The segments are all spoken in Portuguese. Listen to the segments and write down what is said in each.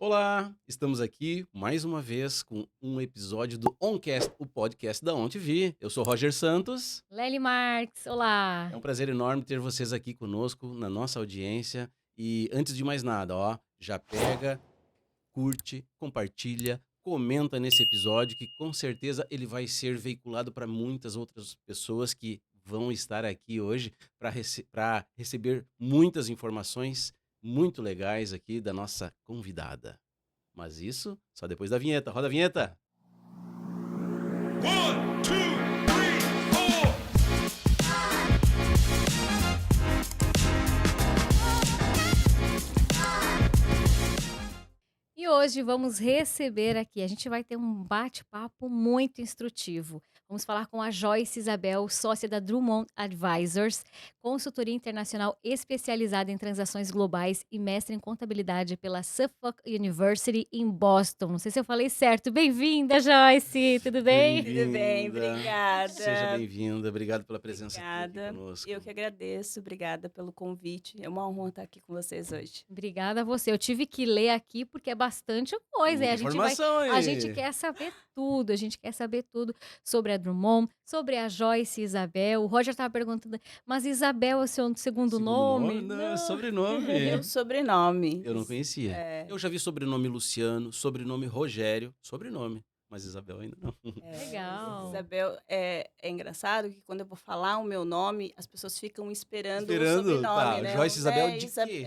Olá, estamos aqui mais uma vez com um episódio do Oncast, o podcast da OnTV. Eu sou Roger Santos. Lely Marques, olá. É um prazer enorme ter vocês aqui conosco na nossa audiência. E antes de mais nada, já pega, curte, compartilha, comenta nesse episódio que com certeza ele vai ser veiculado para muitas outras pessoas que vão estar aqui hoje para receber muitas informações muito legais aqui da nossa convidada. Mas isso só depois da vinheta. Roda a vinheta! One, two, three, four. E hoje vamos receber aqui, a gente vai ter um bate-papo muito instrutivo. Vamos falar com a Joyce Isabel, sócia da Drummond Advisors, consultoria internacional especializada em transações globais e mestre em contabilidade pela Suffolk University em Boston. Não sei se eu falei certo. Bem-vinda, Joyce, tudo bem? Tudo bem, Bem-vinda. obrigada. Seja bem-vinda. Obrigado pela presença aqui Obrigada. conosco. Eu que agradeço, obrigada pelo convite. É uma honra estar aqui com vocês hoje. Obrigada a você. Eu tive que ler aqui porque é bastante coisa. Muita A gente informação aí. a gente quer saber tudo sobre a Drummond, sobre a Joyce Isabel. O Roger estava perguntando, mas Isabel é o seu segundo nome? Não, é Não. sobrenome. Meu sobrenome. Eu não conhecia. É, Eu já vi sobrenome Luciano, sobrenome Rogério, sobrenome. Mas Isabel ainda não. Legal. Isabel, é engraçado que quando eu vou falar o meu nome, as pessoas ficam esperando o Esperando? sobrenome, Tá, né? Joyce Isabel de quê?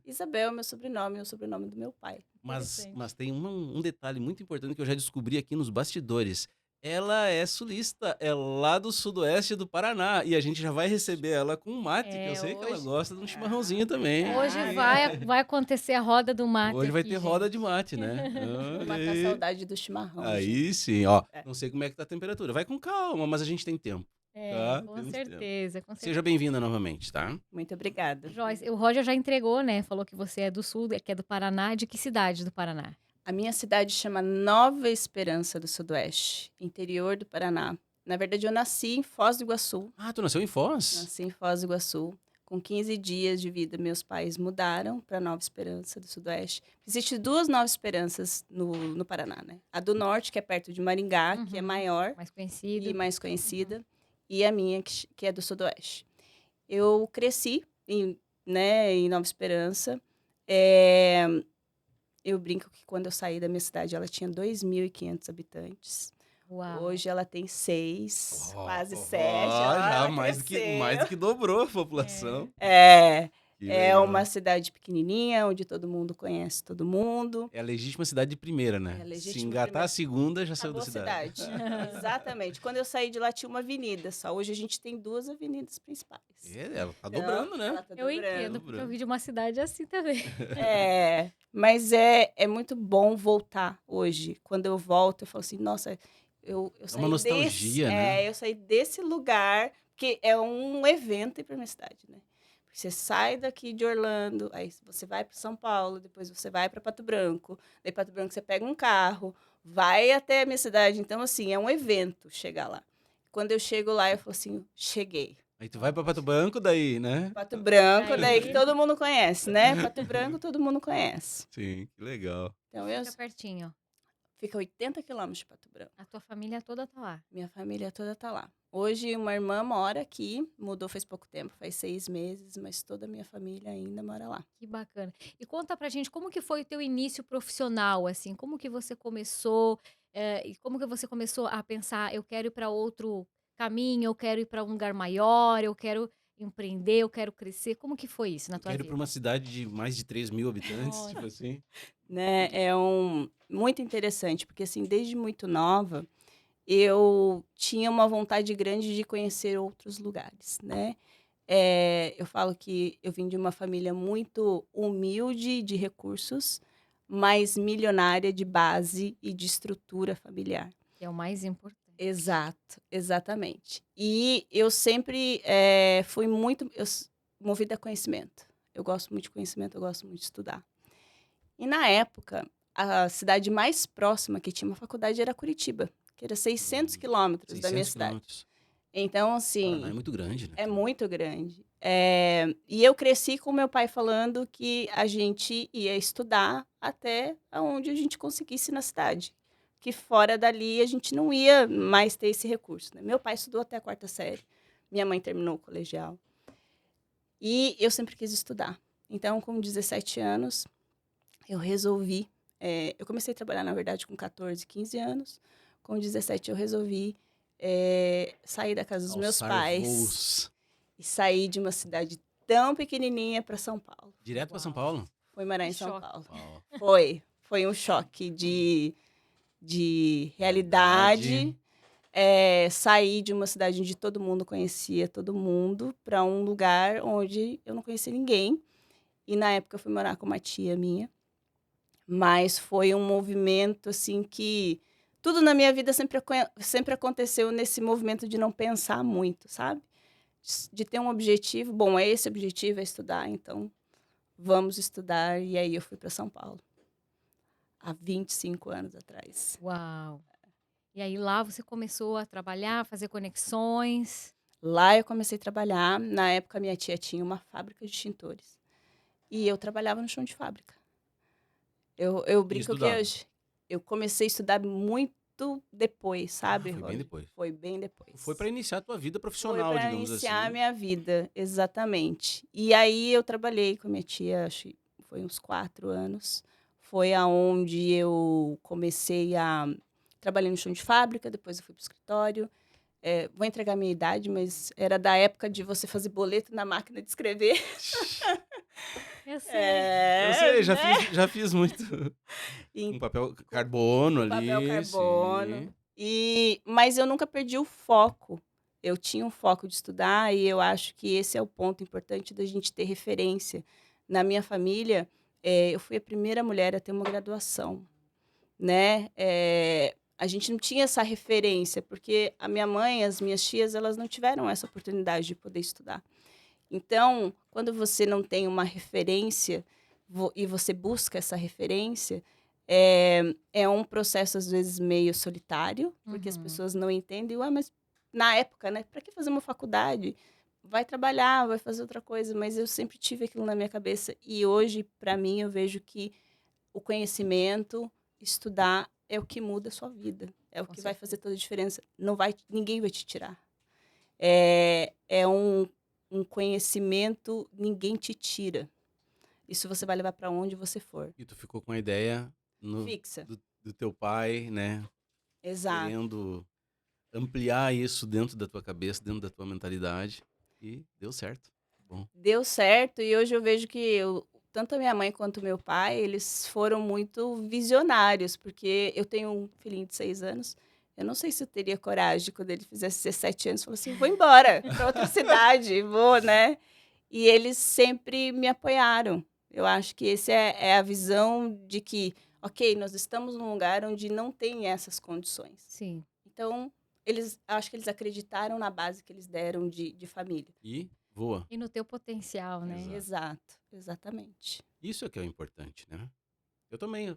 Isabel é meu sobrenome, é o sobrenome do meu pai. Mas Interessante. tem um detalhe muito importante que eu já descobri aqui nos bastidores. Ela é sulista, é lá do sudoeste do Paraná. E a gente já vai receber ela com um mate, que eu sei que ela Hoje, gosta de um chimarrãozinho também. hoje Ah, vai acontecer a roda do mate Hoje vai aqui, ter roda gente. de mate, né? Vou Olha matar a aí. saudade do chimarrão. gente. Aí sim, ó. É. Não sei como é que tá a temperatura. Vai com calma, mas a gente tem tempo. Tá? Com Temos tempo. certeza, com certeza. Seja bem-vinda novamente, tá? Muito obrigada. Joyce, o Roger já entregou, né? Falou que você é do sul, que é do Paraná. De que cidade do Paraná? A minha cidade chama Nova Esperança do Sudoeste, interior do Paraná. Na verdade, eu nasci em Foz do Iguaçu. Ah, tu nasceu em Foz? Nasci em Foz do Iguaçu. Com 15 dias de vida, meus pais mudaram para Nova Esperança do Sudoeste. Existem duas Nova Esperanças no Paraná, né? A do Norte, que é perto de Maringá, que é maior Mais conhecido. e mais conhecida, e a minha, que é do Sudoeste. Eu cresci em Nova Esperança. Eu brinco que quando eu saí da minha cidade, ela tinha 2.500 habitantes. Uau. Hoje ela tem 6, quase 7. Já mais do que dobrou a população. Que É legal. uma cidade pequenininha, onde todo mundo conhece todo mundo. É a legítima cidade de primeira, né? É a legítima Se engatar primeira. a segunda, já saiu Acabou da a cidade. cidade. Exatamente. Quando eu saí de lá, tinha uma avenida só. Hoje a gente tem 2 avenidas principais. Ela tá Então, dobrando, né? ela tá Eu dobrando. entendo, porque eu vi de uma cidade assim também. Mas é muito bom voltar hoje. Quando eu volto, eu falo assim, nossa, eu saí uma nostalgia, né? Eu saí desse lugar, porque é um evento ir para minha cidade, né? Porque você sai daqui de Orlando, aí você vai para São Paulo, depois você vai para Pato Branco, daí Pato Branco você pega um carro, vai até a minha cidade. Então, assim, é um evento chegar lá. Quando eu chego lá, eu falo assim, cheguei. Aí tu vai pra Pato Branco, daí, né? Pato Branco, Aí. daí que todo mundo conhece, né? Pato Branco, todo mundo conhece. Sim, que legal. Então, Fica pertinho. fica 80 quilômetros de Pato Branco. A tua família toda tá lá. Minha família toda tá lá. Hoje, uma irmã mora aqui, mudou faz pouco tempo, faz 6 meses, mas toda a minha família ainda mora lá. Que bacana. E conta pra gente como que foi o teu início profissional, assim, como que você começou, e como que você começou a pensar, eu quero ir para outro caminho, eu quero ir para um lugar maior, eu quero empreender, eu quero crescer. Como que foi isso na tua Quero ir vida? pra uma cidade de mais de 3.000 habitantes, Nossa. tipo assim. Né? Muito interessante, porque assim, desde muito nova, eu tinha uma vontade grande de conhecer outros lugares, né? Eu falo que eu vim de uma família muito humilde de recursos, mas milionária de base e de estrutura familiar. Que é o mais importante. Exato, exatamente. E eu sempre fui muito movida a conhecimento. Eu gosto muito de conhecimento, eu gosto muito de estudar. E na época, a cidade mais próxima que tinha uma faculdade era Curitiba, que era 600 quilômetros da minha 600 cidade. quilômetros. Então, Paraná é assim, muito grande, né? é muito grande. E eu cresci com meu pai falando que a gente ia estudar até onde a gente conseguisse na cidade. Que fora dali a gente não ia mais ter esse recurso, né? Meu pai estudou até a 4ª série, minha mãe terminou o colegial. E eu sempre quis estudar. Então, com 17 anos, eu resolvi. Eu comecei a trabalhar, na verdade, com 14, 15 anos. Com 17, eu resolvi sair da casa dos meus Alçar pais voos. e sair de uma cidade tão pequenininha para São Paulo. Direto pra São Uau. Paulo? Foi morar Que em São choque. Paulo. Uau. Foi um choque de realidade. Sair de uma cidade onde todo mundo conhecia todo mundo para um lugar onde eu não conhecia ninguém. E na época eu fui morar com uma tia minha. Mas foi um movimento assim que tudo na minha vida sempre aconteceu nesse movimento de não pensar muito, sabe? De ter um objetivo. Bom, esse objetivo é estudar, então vamos estudar. E aí eu fui para São Paulo, há 25 anos atrás. Uau! E aí lá você começou a trabalhar, fazer conexões. Lá eu comecei a trabalhar. Na época, minha tia tinha uma fábrica de extintores. E eu trabalhava no chão de fábrica. Eu brinco que estudava? eu comecei a estudar muito depois, sabe, Foi bem Rony? depois. Foi bem depois. Foi pra iniciar a tua vida Foi profissional, para digamos iniciar a assim. minha vida, exatamente. E aí eu trabalhei com a minha tia, acho que foi uns 4 anos. Foi aonde eu comecei a... Trabalhei no chão de fábrica, depois eu fui para o escritório. Vou entregar a minha idade, mas era da época de você fazer boleto na máquina de escrever. Eu sei. Eu sei, Né? já fiz muito. E Com papel carbono ali. papel carbono. Sim. Mas eu nunca perdi o foco. Eu tinha um foco de estudar e eu acho que esse é o ponto importante da gente ter referência. Na minha família, eu fui a primeira mulher a ter uma graduação, né? A gente não tinha essa referência, porque a minha mãe, as minhas tias, elas não tiveram essa oportunidade de poder estudar. Então, quando você não tem uma referência e você busca essa referência, é um processo, às vezes, meio solitário, porque as Uhum. pessoas não entendem. Ué, mas na época, né? Para que fazer uma faculdade? Vai trabalhar, vai fazer outra coisa. Mas eu sempre tive aquilo na minha cabeça. E hoje, para mim, eu vejo que o conhecimento, estudar, é o que muda a sua vida. É o Com que vai certeza. fazer toda a diferença. Ninguém vai te tirar. É um conhecimento, ninguém te tira. Isso você vai levar para onde você for. E tu ficou com a ideia Fixa. do teu pai, né? Exato. Querendo ampliar isso dentro da tua cabeça, dentro da tua mentalidade. E deu certo. Bom. Deu certo e hoje eu vejo que tanto a minha mãe quanto o meu pai, eles foram muito visionários, porque eu tenho um filhinho de 6 anos. Eu não sei se eu teria coragem, quando ele fizesse 17 anos, falar assim, vou embora para outra cidade, vou, né? E eles sempre me apoiaram. Eu acho que essa é a visão de que, ok, nós estamos num lugar onde não tem essas condições. Sim. Então, acho que eles acreditaram na base que eles deram de família. E voa. E no teu potencial, né? Exato. Exato, exatamente. Isso é que é o importante, né? Eu também.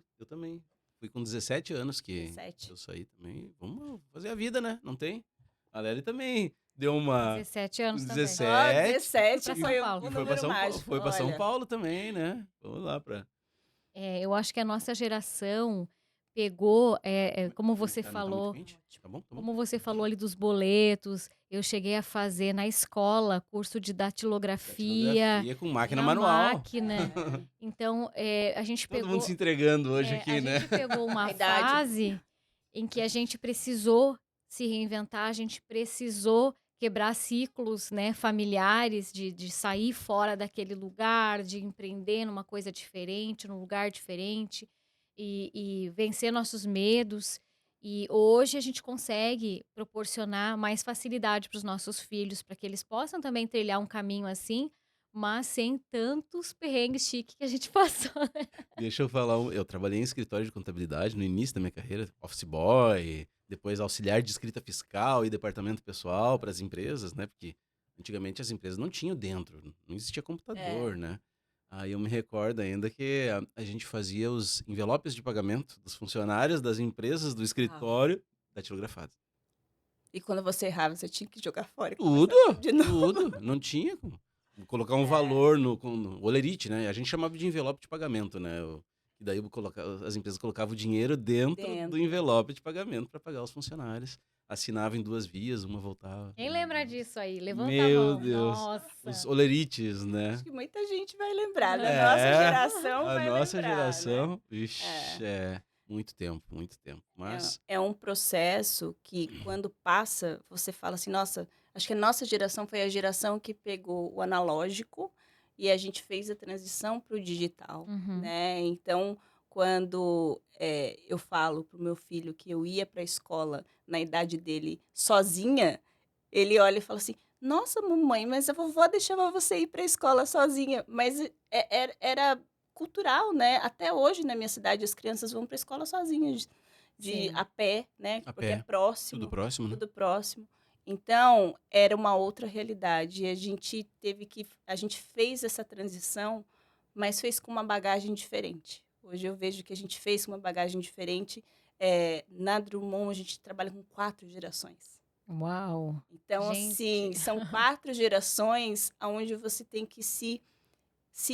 Fui com 17 anos que 17. eu saí também. Vamos fazer a vida, né? Não tem? A Lely também deu uma... 17 anos também. 17. 17 Foi pra foi São Paulo. o E foi pra número São Paulo, mágico. foi pra São olha. Paulo também, né? Vamos lá pra... Eu acho que a nossa geração pegou, como você Tá muito falou, quente? Tá bom? Tá bom. como você falou ali dos boletos, eu cheguei a fazer na escola curso de datilografia Datilografia com máquina na manual. máquina. Então, a gente Todo pegou, mundo se entregando hoje aqui, a né? gente pegou uma A idade. fase em que a gente precisou se reinventar, a gente precisou quebrar ciclos, né, familiares, de sair fora daquele lugar, de empreender numa coisa diferente, num lugar diferente e vencer nossos medos. E hoje a gente consegue proporcionar mais facilidade para os nossos filhos, para que eles possam também trilhar um caminho assim, mas sem tantos perrengues chiques que a gente passou. Deixa eu falar, eu trabalhei em escritório de contabilidade no início da minha carreira, office boy, depois auxiliar de escrita fiscal e departamento pessoal para as empresas, né? Porque antigamente as empresas não tinham dentro, não existia computador, né? Aí eu me recordo ainda que a gente fazia os envelopes de pagamento dos funcionários das empresas do escritório datilografados. E quando você errava, você tinha que jogar fora. e Tudo, começar de novo. tudo. Não tinha como. colocar um valor no olerite, né? A gente chamava de envelope de pagamento, né? E daí as empresas colocavam o dinheiro dentro do Dentro. envelope de pagamento para pagar os funcionários. Assinava em 2 vias, uma voltava. Quem lembra disso aí? Levanta a Meu mão. Deus. Os Nossa. olerites, né? Acho que muita gente vai lembrar. Da É, nossa geração a vai nossa lembrar, geração, né? vixe, muito tempo, muito tempo. Mas É um processo que, quando passa, você fala assim, nossa, acho que a nossa geração foi a geração que pegou o analógico e a gente fez a transição para o digital, Uhum. né? Então, quando eu falo para o meu filho que eu ia para a escola na idade dele sozinha, ele olha e fala assim, nossa, mamãe, mas a vovó deixava você ir para a escola sozinha. Mas era cultural, né? Até hoje, na minha cidade, as crianças vão para a escola sozinhas, Sim. a pé, né? a Porque é pé, próximo, tudo próximo, né? tudo próximo. Então, era uma outra realidade. E a gente fez essa transição, mas fez com uma bagagem diferente. Hoje eu vejo que a gente fez com uma bagagem diferente. Na Drummond, a gente trabalha com 4 gerações. Uau. Então, assim, Gente. são 4 gerações onde você tem que se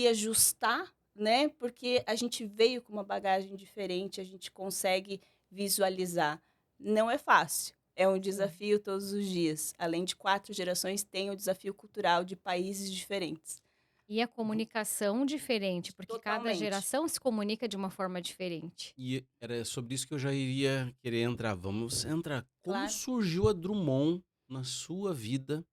ajustar, né? Porque a gente veio com uma bagagem diferente, a gente consegue visualizar. Não é fácil, é um desafio todos os dias. Além de 4 gerações, tem o desafio cultural de países diferentes. E a comunicação diferente, porque cada Totalmente. geração se comunica de uma forma diferente. E era sobre isso que eu já iria querer entrar. Vamos entrar. Como Claro. surgiu a Drummond na sua vida,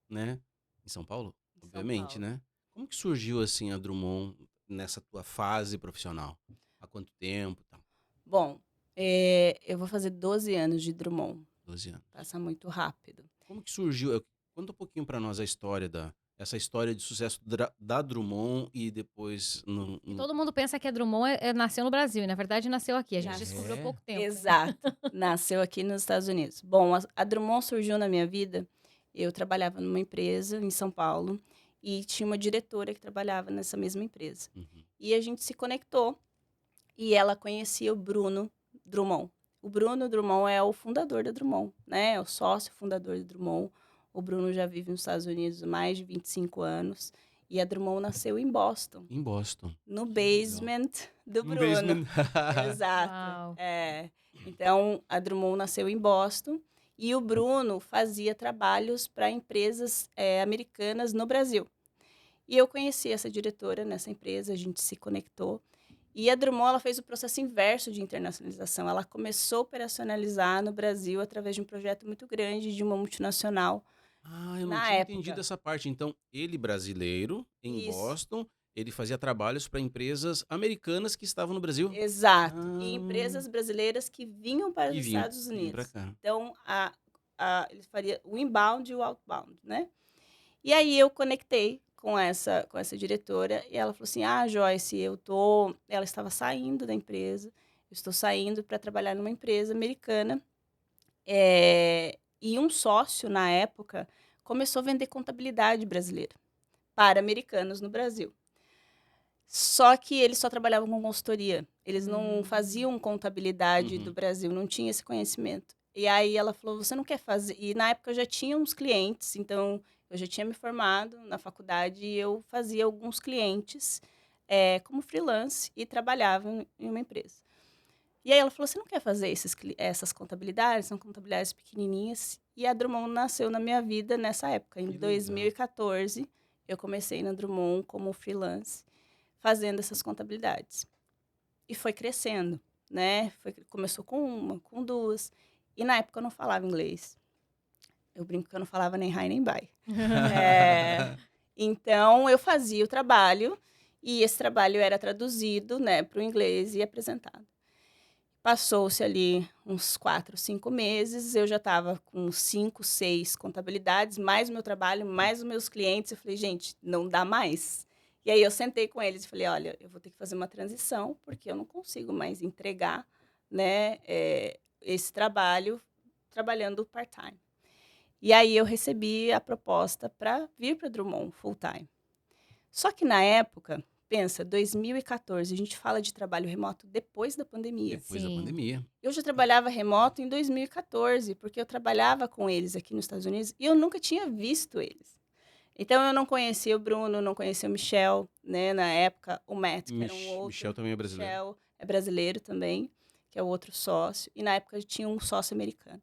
né? Em São Paulo, Em São obviamente, Paulo. né? Como que surgiu, assim, a Drummond nessa tua fase profissional? Há quanto tempo e tal? Bom, eu vou fazer 12 anos de Drummond. 12 anos. Passa muito rápido. Como que surgiu? Conta um pouquinho pra nós a história essa história de sucesso da Drummond e depois Todo mundo pensa que a Drummond nasceu no Brasil, e na verdade nasceu aqui. A gente Nasceu. descobriu há É? pouco tempo. Exato. Nasceu aqui nos Estados Unidos. Bom, a Drummond surgiu na minha vida. Eu trabalhava numa empresa em São Paulo e tinha uma diretora que trabalhava nessa mesma empresa. Uhum. E a gente se conectou e ela conhecia o Bruno Drummond. O Bruno Drummond é o fundador da Drummond, né? É o sócio fundador da Drummond. O Bruno já vive nos Estados Unidos há mais de 25 anos. E a Drummond nasceu em Boston, Em Boston. no Que legal. basement do No Bruno. basement. Exato. Uau. Então, a Drummond nasceu em Boston e o Bruno fazia trabalhos para empresas americanas no Brasil. E eu conheci essa diretora nessa empresa, a gente se conectou. E a Drummond ela fez o processo inverso de internacionalização. Ela começou a operacionalizar no Brasil através de um projeto muito grande de uma multinacional Ah, eu não na tinha época. entendido essa parte. Então, ele brasileiro, em Isso. Boston, ele fazia trabalhos para empresas americanas que estavam no Brasil. Exato. E Ah, empresas brasileiras que vinham para que os Estados vinham para Unidos. cá. Então, ele faria o inbound e o outbound, né? E aí eu conectei com essa diretora e ela falou assim, Joyce, ela estava saindo da empresa, eu estou saindo para trabalhar numa empresa americana, e um sócio, na época, começou a vender contabilidade brasileira para americanos no Brasil. Só que eles só trabalhavam com consultoria. Eles não faziam contabilidade do Brasil, não tinha esse conhecimento. E aí ela falou, você não quer fazer? E na época eu já tinha uns clientes, então eu já tinha me formado na faculdade e eu fazia alguns clientes como freelance e trabalhava em uma empresa. E aí ela falou, você não quer fazer essas contabilidades? São contabilidades pequenininhas. E a Drummond nasceu na minha vida nessa época. Em Que legal. 2014, eu comecei na Drummond como freelance, fazendo essas contabilidades. E foi crescendo, né? Começou com uma, com 2. E na época eu não falava inglês. Eu brinco que eu não falava nem hi nem bye. Então, eu fazia o trabalho e esse trabalho era traduzido, né, para o inglês e apresentado. Passou-se ali uns 4, 5 meses, eu já estava com 5, 6 contabilidades, mais o meu trabalho, mais os meus clientes. Eu falei, gente, não dá mais. E aí eu sentei com eles e falei, olha, eu vou ter que fazer uma transição, porque eu não consigo mais entregar, né, esse trabalho trabalhando part-time. E aí eu recebi a proposta para vir para Drummond full-time. Só que na época, pensa, 2014, a gente fala de trabalho remoto depois da pandemia. Depois da Sim. pandemia. Eu já trabalhava remoto em 2014, porque eu trabalhava com eles aqui nos Estados Unidos e eu nunca tinha visto eles. Então, eu não conhecia o Bruno, não conhecia o Michel, né? Na época, o Matt, que era um outro. Michel também é brasileiro. Michel é brasileiro também, que é o outro sócio. E na época tinha um sócio americano.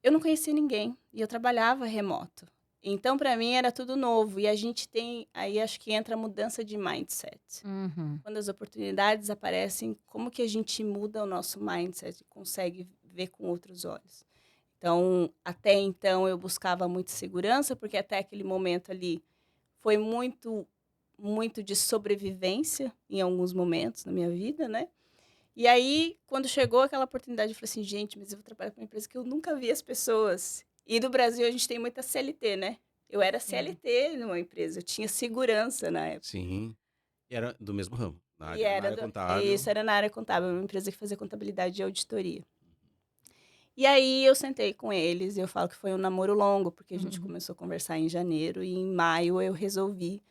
Eu não conhecia ninguém e eu trabalhava remoto. Então, para mim, era tudo novo. E a gente tem, aí acho que entra a mudança de mindset. Uhum. Quando as oportunidades aparecem, como que a gente muda o nosso mindset e consegue ver com outros olhos? Então, até então, eu buscava muito segurança, porque até aquele momento ali foi muito de sobrevivência em alguns momentos na minha vida, né? E aí, quando chegou aquela oportunidade, eu falei assim, gente, mas eu vou trabalhar com uma empresa que eu nunca vi as pessoas. E no Brasil a gente tem muita CLT, né? Eu era Sim. CLT numa empresa, eu tinha segurança na época. Sim. E era do mesmo ramo. Na E área, na era área contábil. isso era na área contábil, uma empresa que fazia contabilidade e auditoria. E aí eu sentei com eles e eu falo que foi um namoro longo, porque a gente Uhum. começou a conversar em janeiro e em maio eu resolvi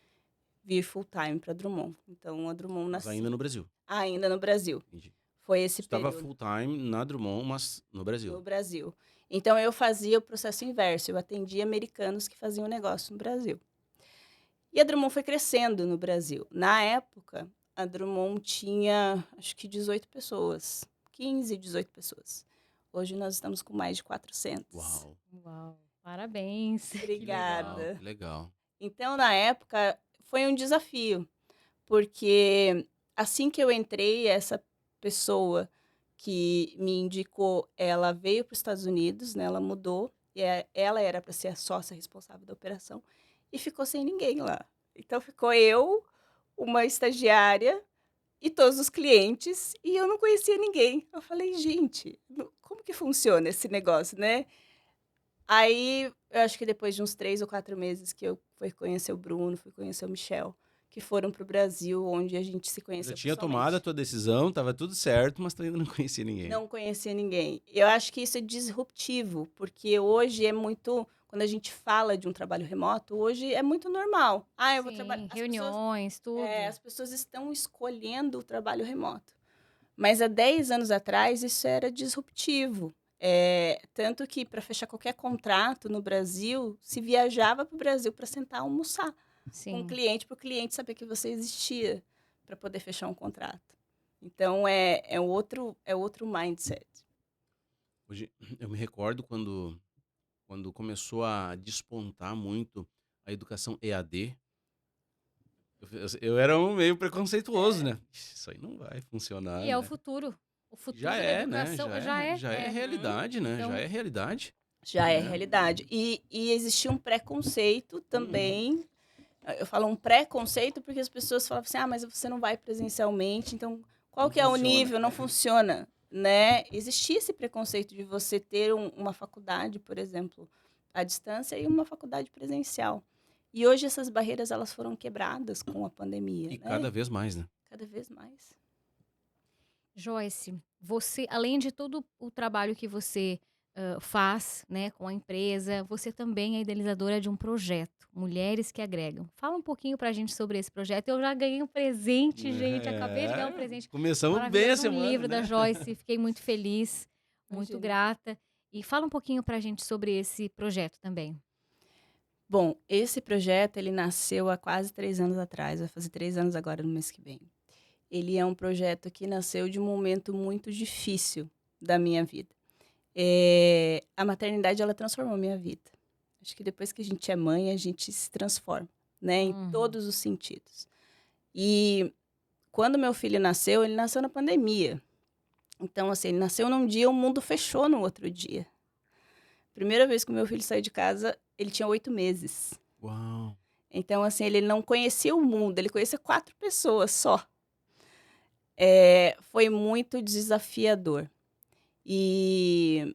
vir full time para Drummond. Então a Drummond Mas nasceu ainda no Brasil. ainda no Brasil. Entendi. Foi esse Estava período full time na Drummond, mas no no Brasil. Brasil. Então eu fazia o processo inverso, eu atendia americanos que faziam negócio no Brasil. E a Drummond foi crescendo no Brasil. Na época, a Drummond tinha, acho que 18 pessoas, 15, 18 pessoas. Hoje nós estamos com mais de 400. Uau. Uau, parabéns. Que Que legal, legal. Obrigada. que legal. Então, na época, foi um desafio, porque assim que eu entrei, essa pessoa que me indicou, ela veio para os Estados Unidos, né? Ela mudou, e ela era para ser a sócia responsável da operação, e ficou sem ninguém lá. Então, ficou eu, uma estagiária e todos os clientes, e eu não conhecia ninguém. Eu falei, gente, como que funciona esse negócio, né? Aí, eu acho que depois de uns 3 ou 4 meses que eu fui conhecer o Bruno, fui conhecer o Michel, que foram para o Brasil, onde a gente se Já conheceu tinha tomado a pessoalmente. tua decisão, tava tudo certo, mas tu ainda não conhecia ninguém. Não conhecia ninguém. Eu acho que isso é disruptivo, porque hoje é muito, quando a gente fala de um trabalho remoto, hoje é muito normal. Ah, eu vou trabalhar. Sim, reuniões, tudo. As pessoas estão escolhendo o trabalho remoto. Mas há 10 anos atrás, isso era disruptivo. Tanto que, para fechar qualquer contrato no Brasil, se viajava para o Brasil para sentar almoçar com o Sim. cliente, para o cliente saber que você existia, para poder fechar um contrato. Então, é outro mindset. Hoje, eu me recordo quando começou a despontar muito a educação EAD. Eu era um meio preconceituoso, né? Isso aí não vai funcionar, E é o né? futuro. O Já futuro da é, né? educação já é. Já é Uhum. realidade, né? Já Então, é realidade, Já é né? realidade. E existia um preconceito Uhum. também. Eu falo um preconceito porque as pessoas falavam assim, mas você não vai presencialmente, então qual Não que é o funciona. nível? Não funciona, né? Existia esse preconceito de você ter uma faculdade, por exemplo, à distância e uma faculdade presencial. E hoje essas barreiras elas foram quebradas com a pandemia, E né? cada vez mais, né? Cada vez mais. Joyce, você, além de todo o trabalho que você faz, né, com a empresa, você também é idealizadora de um projeto, Mulheres que Agregam. Fala um pouquinho pra gente sobre esse projeto. Eu já ganhei um presente, gente. Acabei de ganhar um presente Começamos bem a maravilhoso, um semana, livro da né? Joyce. Fiquei muito feliz, muito Imagina. grata. E fala um pouquinho pra gente sobre esse projeto também. Bom, esse projeto ele nasceu há quase 3 anos atrás, vai fazer 3 anos agora no mês que vem. Ele é um projeto que nasceu de um momento muito difícil da minha vida. A maternidade, ela transformou a minha vida. Acho que depois que a gente é mãe, a gente se transforma, né? Em Uhum. todos os sentidos. E quando meu filho nasceu, ele nasceu na pandemia. Então, assim, ele nasceu num dia, o mundo fechou no outro dia. Primeira vez que o meu filho saiu de casa, ele tinha 8 meses. Uau. Então, assim, ele não conhecia o mundo, ele conhecia 4 pessoas só. Foi muito desafiador. E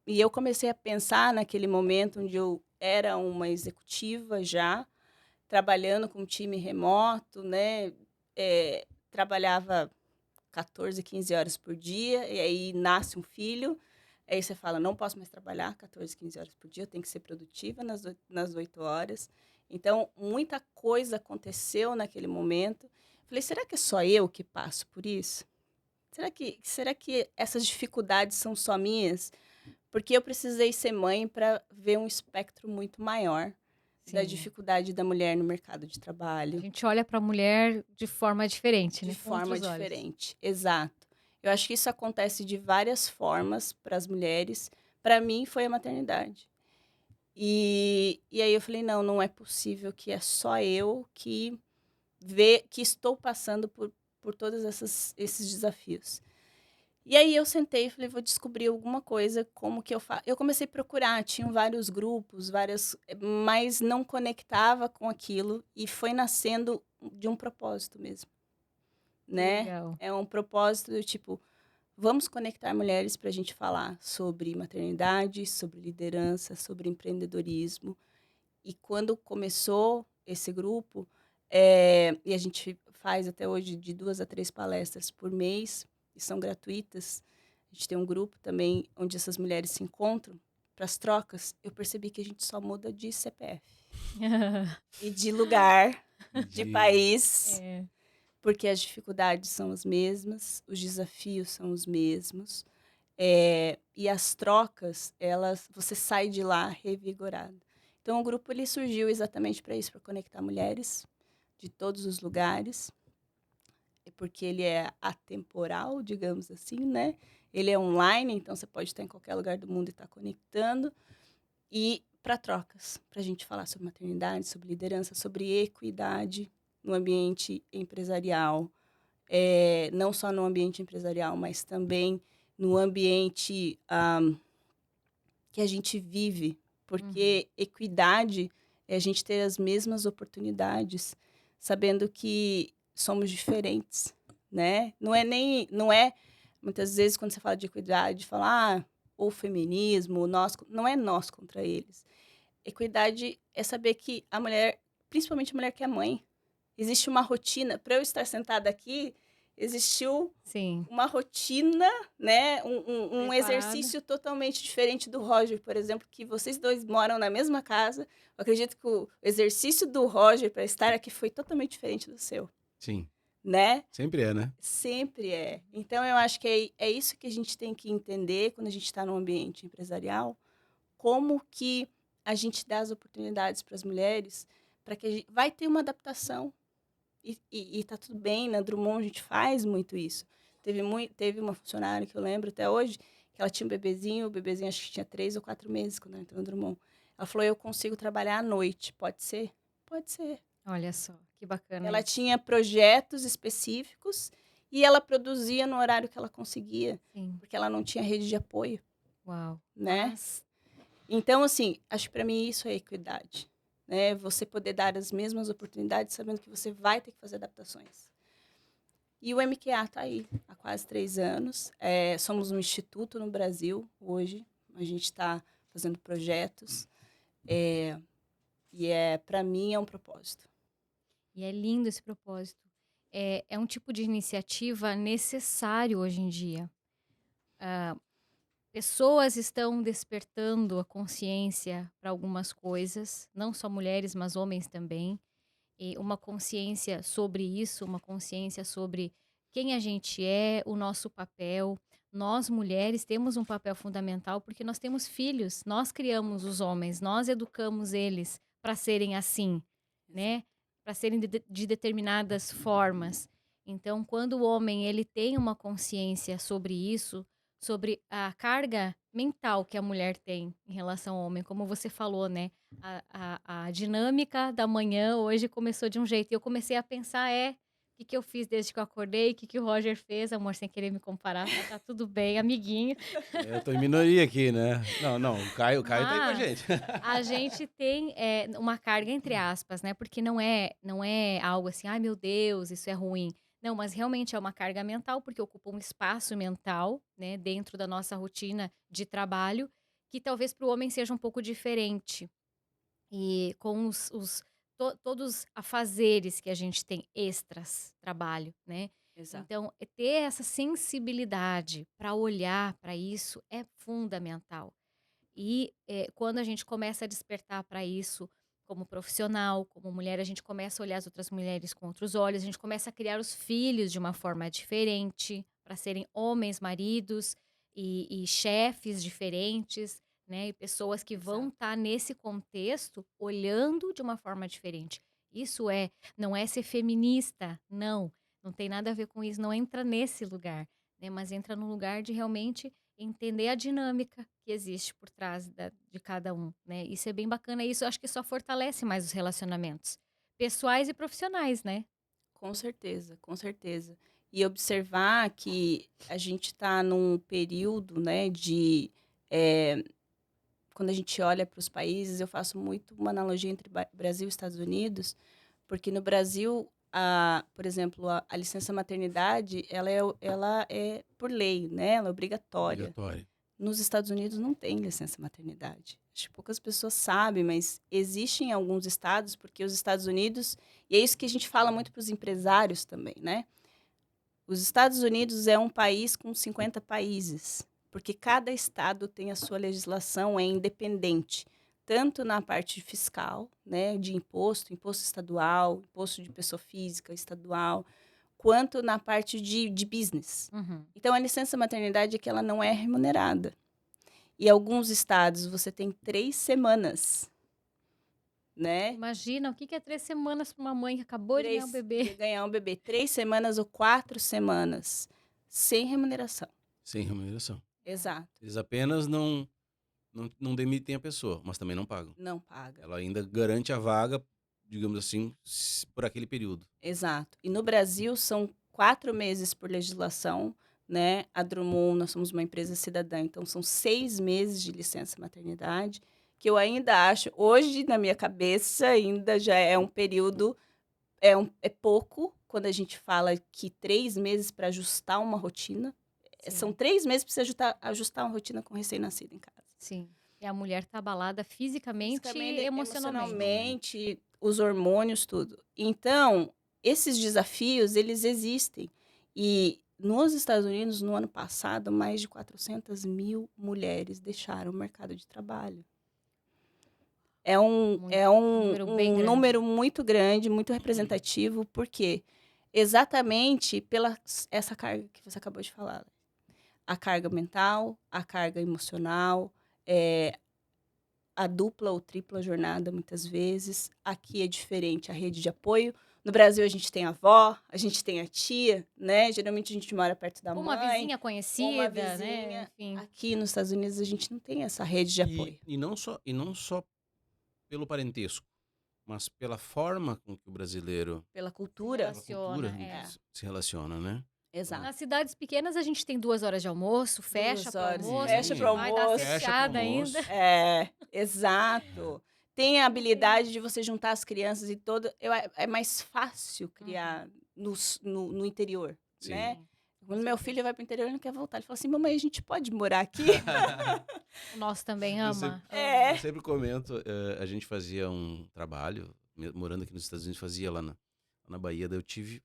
eu comecei a pensar naquele momento onde eu era uma executiva já, trabalhando com um time remoto, né? Trabalhava 14, 15 horas por dia, e aí nasce um filho, aí você fala, não posso mais trabalhar 14, 15 horas por dia, eu tenho que ser produtiva nas 8 horas. Então, muita coisa aconteceu naquele momento. Falei, será que é só eu que passo por isso? Será que essas dificuldades são só minhas? Porque eu precisei ser mãe para ver um espectro muito maior, da Sim. dificuldade da mulher no mercado de A trabalho, gente olha para a mulher de forma diferente, de né? Com forma outros olhos. diferente. Exato. Eu acho que isso acontece de várias formas para as mulheres. Para mim, foi a maternidade. E aí eu falei, não, não é possível que é só eu que estou passando por todos esses desafios. E aí eu sentei e falei, vou descobrir alguma coisa, como que eu faço. Eu comecei a procurar, tinham vários grupos, mas não conectava com aquilo e foi nascendo de um propósito mesmo, Que né? legal. É um propósito do tipo, vamos conectar mulheres para a gente falar sobre maternidade, sobre liderança, sobre empreendedorismo. E quando começou esse grupo, e a gente faz até hoje de 2 a 3 palestras por mês, e são gratuitas. A gente tem um grupo também onde essas mulheres se encontram para as trocas. Eu percebi que a gente só muda de CPF e de lugar, de De... país, É. porque as dificuldades são as mesmas, os desafios são os mesmos. E as trocas, você sai de lá revigorado. Então, o grupo ele surgiu exatamente para isso, para conectar mulheres de todos os lugares, porque ele é atemporal, digamos assim, né? Ele é online, então você pode estar em qualquer lugar do mundo e estar conectando. E para trocas, para a gente falar sobre maternidade, sobre liderança, sobre equidade no ambiente empresarial, não só no ambiente empresarial, mas também no ambiente que a gente vive, porque equidade é a gente ter as mesmas oportunidades, sabendo que somos diferentes, né? Não é muitas vezes quando você fala de equidade, falar o feminismo, não é nós contra eles. Equidade é saber que a mulher, principalmente a mulher que é mãe, existe uma rotina. Para eu estar sentada aqui, existiu Sim. uma rotina, né? Um Preparada. exercício totalmente diferente do Roger, por exemplo, que vocês dois moram na mesma casa. Eu acredito que o exercício do Roger para estar aqui foi totalmente diferente do seu, Sim, né? sempre é, né? Sempre é. Então, eu acho que é isso que a gente tem que entender quando a gente está no ambiente empresarial, como que a gente dá as oportunidades para as mulheres, para que vai ter uma adaptação. E tá tudo bem, na Drummond a gente faz muito isso. Teve uma funcionária que eu lembro até hoje, que ela tinha o bebezinho acho que tinha 3 ou 4 meses quando ela entrou no Drummond. Ela falou, eu consigo trabalhar à noite, pode ser? Pode ser. Olha só, que bacana Ela isso. tinha projetos específicos e ela produzia no horário que ela conseguia, Sim. porque ela não tinha rede de apoio, Uau. né? Mas, Então, assim, acho que para mim isso é equidade, né? Você poder dar as mesmas oportunidades sabendo que você vai ter que fazer adaptações. E o MQA está aí há quase 3 anos. Somos um instituto no Brasil hoje. A gente está fazendo projetos. Para mim, é um propósito. e é lindo esse propósito. É um tipo de iniciativa necessário hoje em dia. Pessoas estão despertando a consciência para algumas coisas, não só mulheres, mas homens também. E uma consciência sobre isso, uma consciência sobre quem a gente é, o nosso papel. Nós, mulheres, temos um papel fundamental porque nós temos filhos, nós criamos os homens, nós educamos eles para serem assim, né? Para serem de determinadas formas. Então, quando o homem ele tem uma consciência sobre isso, sobre a carga mental que a mulher tem em relação ao homem, como você falou, né? A dinâmica da manhã hoje começou de um jeito. E eu comecei a pensar, o que eu fiz desde que eu acordei, o que o Roger fez, amor, sem querer me comparar, tá tudo bem, amiguinho. Eu tô em minoria aqui, né? Não, o Caio tá aí com a Mas gente. a gente tem uma carga entre aspas, né? Porque não é algo assim, ai meu Deus, isso é ruim. Não, mas realmente é uma carga mental, porque ocupa um espaço mental, né, dentro da nossa rotina de trabalho, que talvez para o homem seja um pouco diferente. E com todos afazeres que a gente tem extras, trabalho, né. Exato. Então, ter essa sensibilidade para olhar para isso é fundamental. E, quando a gente começa a despertar para isso como profissional, como mulher, a gente começa a olhar as outras mulheres com outros olhos, a gente começa a criar os filhos de uma forma diferente, para serem homens, maridos e chefes diferentes, né? E pessoas que vão estar nesse contexto olhando de uma forma diferente. Isso não é ser feminista, não tem nada a ver com isso, não entra nesse lugar, né? Mas entra no lugar de realmente entender a dinâmica que existe por trás de cada um, né? Isso é bem bacana, isso eu acho que só fortalece mais os relacionamentos pessoais e profissionais, né? Com certeza, com certeza. E observar que a gente está num período, né, quando a gente olha para os países, eu faço muito uma analogia entre Brasil e Estados Unidos, porque no Brasil, por exemplo, a licença maternidade, ela é por lei, né? Ela é obrigatória. Obrigatório. Nos Estados Unidos não tem licença maternidade. Acho que poucas pessoas sabem, mas existem em alguns estados, porque os Estados Unidos, e é isso que a gente fala muito para os empresários também, né? Os Estados Unidos é um país com 50 países, porque cada estado tem a sua legislação, é independente, tanto na parte fiscal, né, de imposto estadual, imposto de pessoa física estadual, quanto na parte de business. Uhum. Então, a licença maternidade é que ela não é remunerada. E alguns estados você tem 3 semanas, né? Imagina, o que é 3 semanas para uma mãe que acabou de ganhar um De bebê? ganhar um bebê. 3 semanas ou 4 semanas sem remuneração. Sem remuneração. Exato. Eles apenas não demitem a pessoa, mas também não pagam. Não paga. Ela ainda garante a vaga, digamos assim, por aquele período. Exato. E no Brasil são 4 meses por legislação, né? A Drummond, nós somos uma empresa cidadã, então são 6 meses de licença maternidade, que eu ainda acho, hoje na minha cabeça, ainda já é um período, é pouco, quando a gente fala que 3 meses para ajustar uma rotina. Sim. São 3 meses para você ajustar uma rotina com recém-nascido em casa. Sim. E a mulher tá abalada fisicamente e emocionalmente. Emocionalmente, os hormônios, tudo. Então, esses desafios, eles existem. E nos Estados Unidos, no ano passado, mais de 400 mil mulheres deixaram o mercado de trabalho. É um número bem grande. número muito grande, muito representativo, porque exatamente pela essa carga que você acabou de falar. A carga mental, a carga emocional, a dupla ou tripla jornada, muitas vezes. Aqui é diferente, a rede de apoio. No Brasil, a gente tem a avó, a gente tem a tia, né? Geralmente, a gente mora perto da Uma mãe. vizinha conhecida, uma né? vizinha. Enfim. Aqui nos Estados Unidos, a gente não tem essa rede de apoio. E não só pelo parentesco, mas pela forma com que o brasileiro, Pela cultura. pela cultura, é. se relaciona, né? Exato. Nas cidades pequenas, a gente tem 2 horas de almoço, fecha 2 para horas, almoço, fecha pro vai dar almoço. Fecha pro fechada almoço. ainda. Exato. Tem a habilidade de você juntar as crianças e todo. É mais fácil criar no interior, Sim. né? Quando meu filho vai para o interior, ele não quer voltar. Ele fala assim, mamãe, a gente pode morar aqui? O nosso também Eu ama. É. Eu sempre comento, a gente fazia um trabalho, morando aqui nos Estados Unidos, fazia lá na Bahia, daí eu tive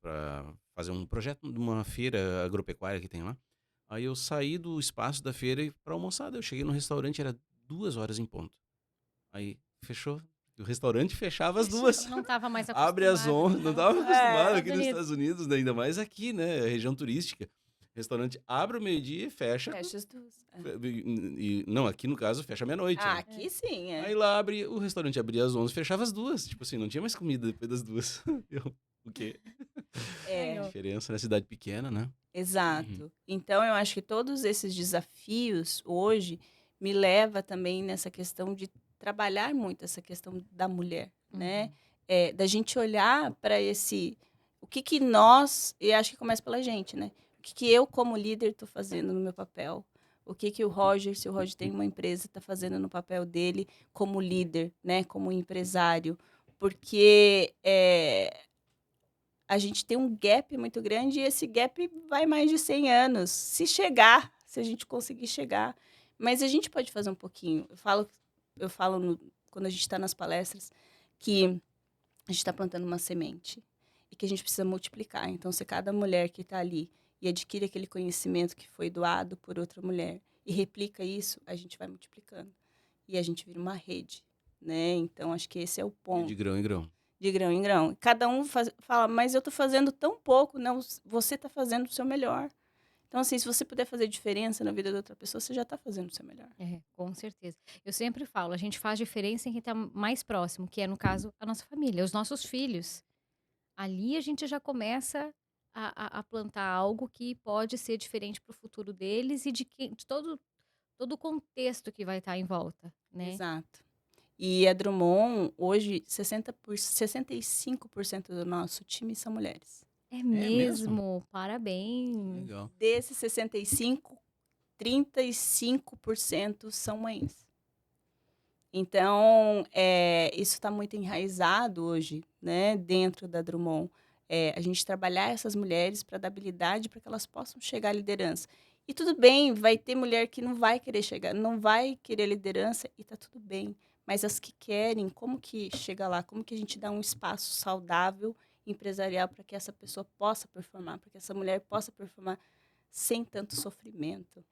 para fazer um projeto de uma feira agropecuária que tem lá. Aí eu saí do espaço da feira para almoçar, daí eu cheguei no restaurante, era 2 horas em ponto. Aí fechou, o restaurante fechava às 2. Não estava mais acostumado. Abre às 11, não estava acostumado aqui nos Unidos. Estados Unidos, né? Ainda mais aqui, né? Região turística. Restaurante abre ao meio-dia e fecha. Fecha as duas. Não, aqui no caso fecha meia-noite. né? Aqui sim, Aí lá o restaurante abria às 11, fechava às 2. Tipo assim, não tinha mais comida depois das 2. O quê? É. Diferença na cidade pequena, né? Exato. Então, eu acho que todos esses desafios hoje me leva também nessa questão de trabalhar muito essa questão da mulher, né? Da gente olhar para o que nós, e acho que começa pela gente, né? O que eu, como líder, estou fazendo no meu papel? O que o Roger, se o Roger tem uma empresa, está fazendo no papel dele como líder, né? Como empresário. Porque a gente tem um gap muito grande e esse gap vai mais de 100 anos. Se a gente conseguir chegar. Mas a gente pode fazer um pouquinho. Eu falo quando a gente está nas palestras que a gente está plantando uma semente e que a gente precisa multiplicar. Então, se cada mulher que está ali e adquire aquele conhecimento que foi doado por outra mulher e replica isso, a gente vai multiplicando. E a gente vira uma rede, né? Então, acho que esse é o ponto. De grão em grão. De grão em grão. Cada um fala, mas eu estou fazendo tão pouco. Não, você está fazendo o seu melhor. Então, assim, se você puder fazer diferença na vida da outra pessoa, você já está fazendo o seu melhor. Com certeza. Eu sempre falo, a gente faz diferença em quem está mais próximo, que é, no caso, a nossa família, os nossos filhos. Ali a gente já começa a plantar algo que pode ser diferente para o futuro deles e de todo o contexto que vai estar em volta, né? Exato. E a Drummond, hoje, 65% do nosso time são mulheres. É mesmo? mesmo? Parabéns. Legal. Desses 65, 35% são mães. Então, isso está muito enraizado hoje, né, dentro da Drummond. A gente trabalhar essas mulheres para dar habilidade para que elas possam chegar à liderança. E tudo bem, vai ter mulher que não vai querer chegar, não vai querer liderança e está tudo bem. Mas as que querem, como que chega lá? Como que a gente dá um espaço saudável, empresarial, para que essa pessoa possa performar, para que essa mulher possa performar sem tanto sofrimento,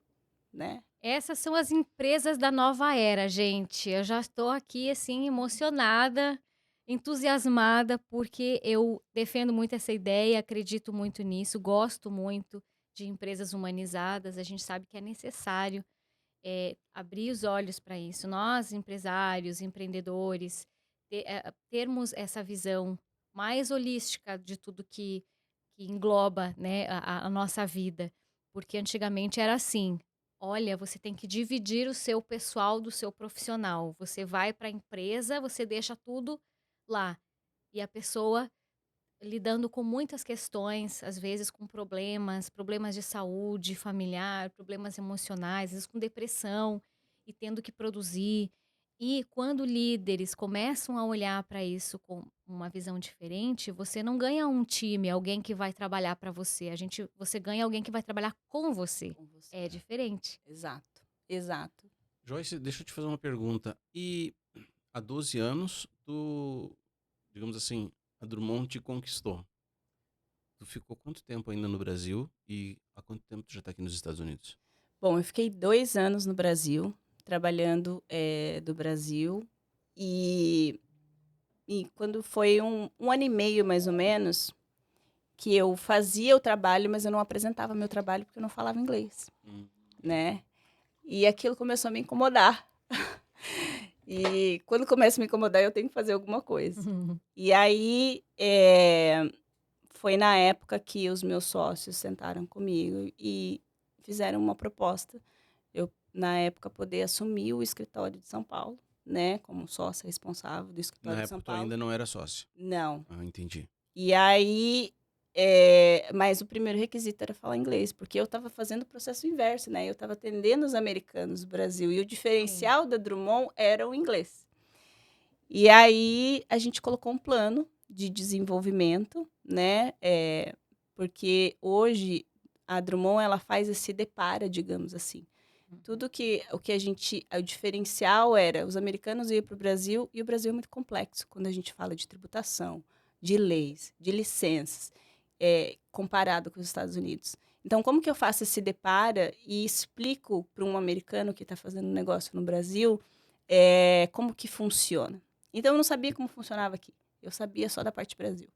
né? Essas são as empresas da nova era, gente. Eu já estou aqui, assim, emocionada, entusiasmada, porque eu defendo muito essa ideia, acredito muito nisso, gosto muito de empresas humanizadas. A gente sabe que é necessário abrir os olhos para isso. Nós, empresários, empreendedores, termos essa visão mais holística de tudo que engloba, né, a nossa vida. Porque antigamente era assim. Olha, você tem que dividir o seu pessoal do seu profissional. Você vai para a empresa, você deixa tudo lá. E a pessoa lidando com muitas questões, às vezes com problemas de saúde familiar, problemas emocionais, às vezes com depressão e tendo que produzir. E quando líderes começam a olhar para isso com uma visão diferente, você não ganha um time, alguém que vai trabalhar para você. Você ganha alguém que vai trabalhar com você. Com você. É diferente. Exato, exato. Joyce, deixa eu te fazer uma pergunta. E há 12 anos, digamos assim, a Drummond te conquistou. Tu ficou quanto tempo ainda no Brasil e há quanto tempo tu já está aqui nos Estados Unidos? Bom, eu fiquei 2 anos no Brasil, trabalhando do Brasil. E quando foi um ano e meio, mais ou menos, que eu fazia o trabalho, mas eu não apresentava meu trabalho porque eu não falava inglês, né? E aquilo começou a me incomodar. E quando começa a me incomodar, eu tenho que fazer alguma coisa. E aí, foi na época que os meus sócios sentaram comigo e fizeram uma proposta. Eu, na época, poder assumir o escritório de São Paulo, né? Como sócia responsável do escritório Na de São época tu Paulo. ainda não era sócio. Não. Ah, entendi. E aí, mas o primeiro requisito era falar inglês, porque eu estava fazendo o processo inverso, né? Eu estava atendendo os americanos do Brasil e o diferencial da Drummond era o inglês. E aí a gente colocou um plano de desenvolvimento, né? Porque hoje a Drummond ela faz esse depara, digamos assim. Tudo o diferencial era os americanos iam para o Brasil e o Brasil é muito complexo quando a gente fala de tributação, de leis, de licenças, comparado com os Estados Unidos. Então, como que eu faço esse depara e explico para um americano que está fazendo negócio no Brasil como que funciona? Então, eu não sabia como funcionava aqui. Eu sabia só da parte Brasil.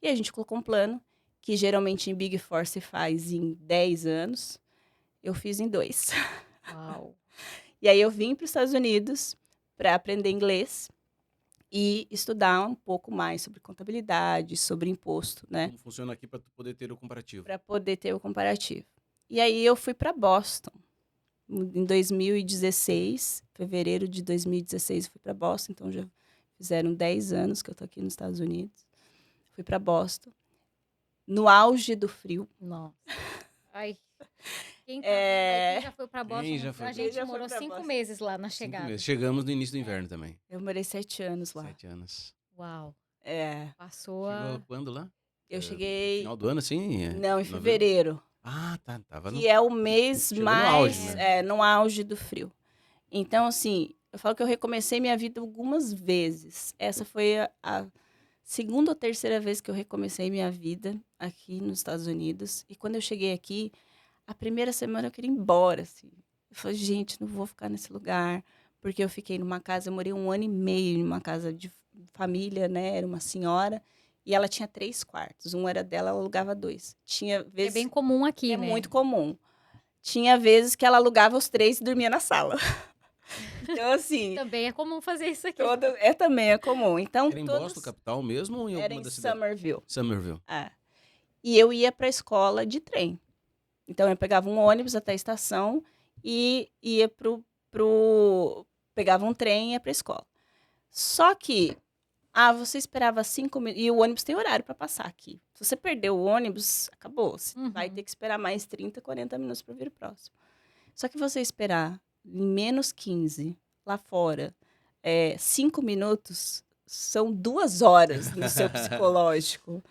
E a gente colocou um plano que geralmente em Big Four se faz em 10 anos. Eu fiz em 2. Uau. E aí eu vim para os Estados Unidos para aprender inglês e estudar um pouco mais sobre contabilidade, sobre imposto, né? Como funciona aqui para tu poder ter o comparativo? Para poder ter o comparativo. E aí eu fui para Boston. Em 2016, fevereiro de 2016, eu fui para Boston. Então já fizeram 10 anos que eu tô aqui nos Estados Unidos. Fui para Boston. No auge do frio. Nossa. Ai. Quem tá vendo aí, quem já foi para Quem Boston? já foi A pra gente Quem já foi morou pra 5 Boston? meses lá na 5 chegada. meses. Chegamos no início do inverno também. Eu morei 7 anos lá. 7 anos. Uau. É. Passou Chegou quando lá? Eu No cheguei... final do ano, assim? Não, em novembro? fevereiro. Ah, tá. Tava no... Que é o mês Chegou no mais auge, né? no auge do frio. Então, assim, eu falo que eu recomecei minha vida algumas vezes. Essa foi a segunda ou terceira vez que eu recomecei minha vida aqui nos Estados Unidos. E quando eu cheguei aqui, a primeira semana eu queria ir embora, assim. Eu falei, gente, não vou ficar nesse lugar. Porque eu fiquei numa casa, eu morei 1 ano e meio numa casa de família, né? Era uma senhora. E ela tinha 3 quartos. Um era dela, ela alugava 2. Tinha É vezes... bem comum aqui, É né? muito comum. Tinha vezes que ela alugava os 3 e dormia na sala. Então, assim, Também é comum fazer isso aqui. também é comum. Então, Era em Boston, capital mesmo, ou em Era alguma em das cidades? Somerville. Somerville. É. E eu ia para a escola de trem. Então, eu pegava um ônibus até a estação e ia pegava um trem e ia para a escola. Só que, você esperava 5 minutos. E o ônibus tem horário para passar aqui. Se você perdeu o ônibus, acabou. Você vai ter que esperar mais 30, 40 minutos para vir o próximo. Só que você esperar em menos 15 lá fora, 5 minutos, são 2 horas no seu psicológico.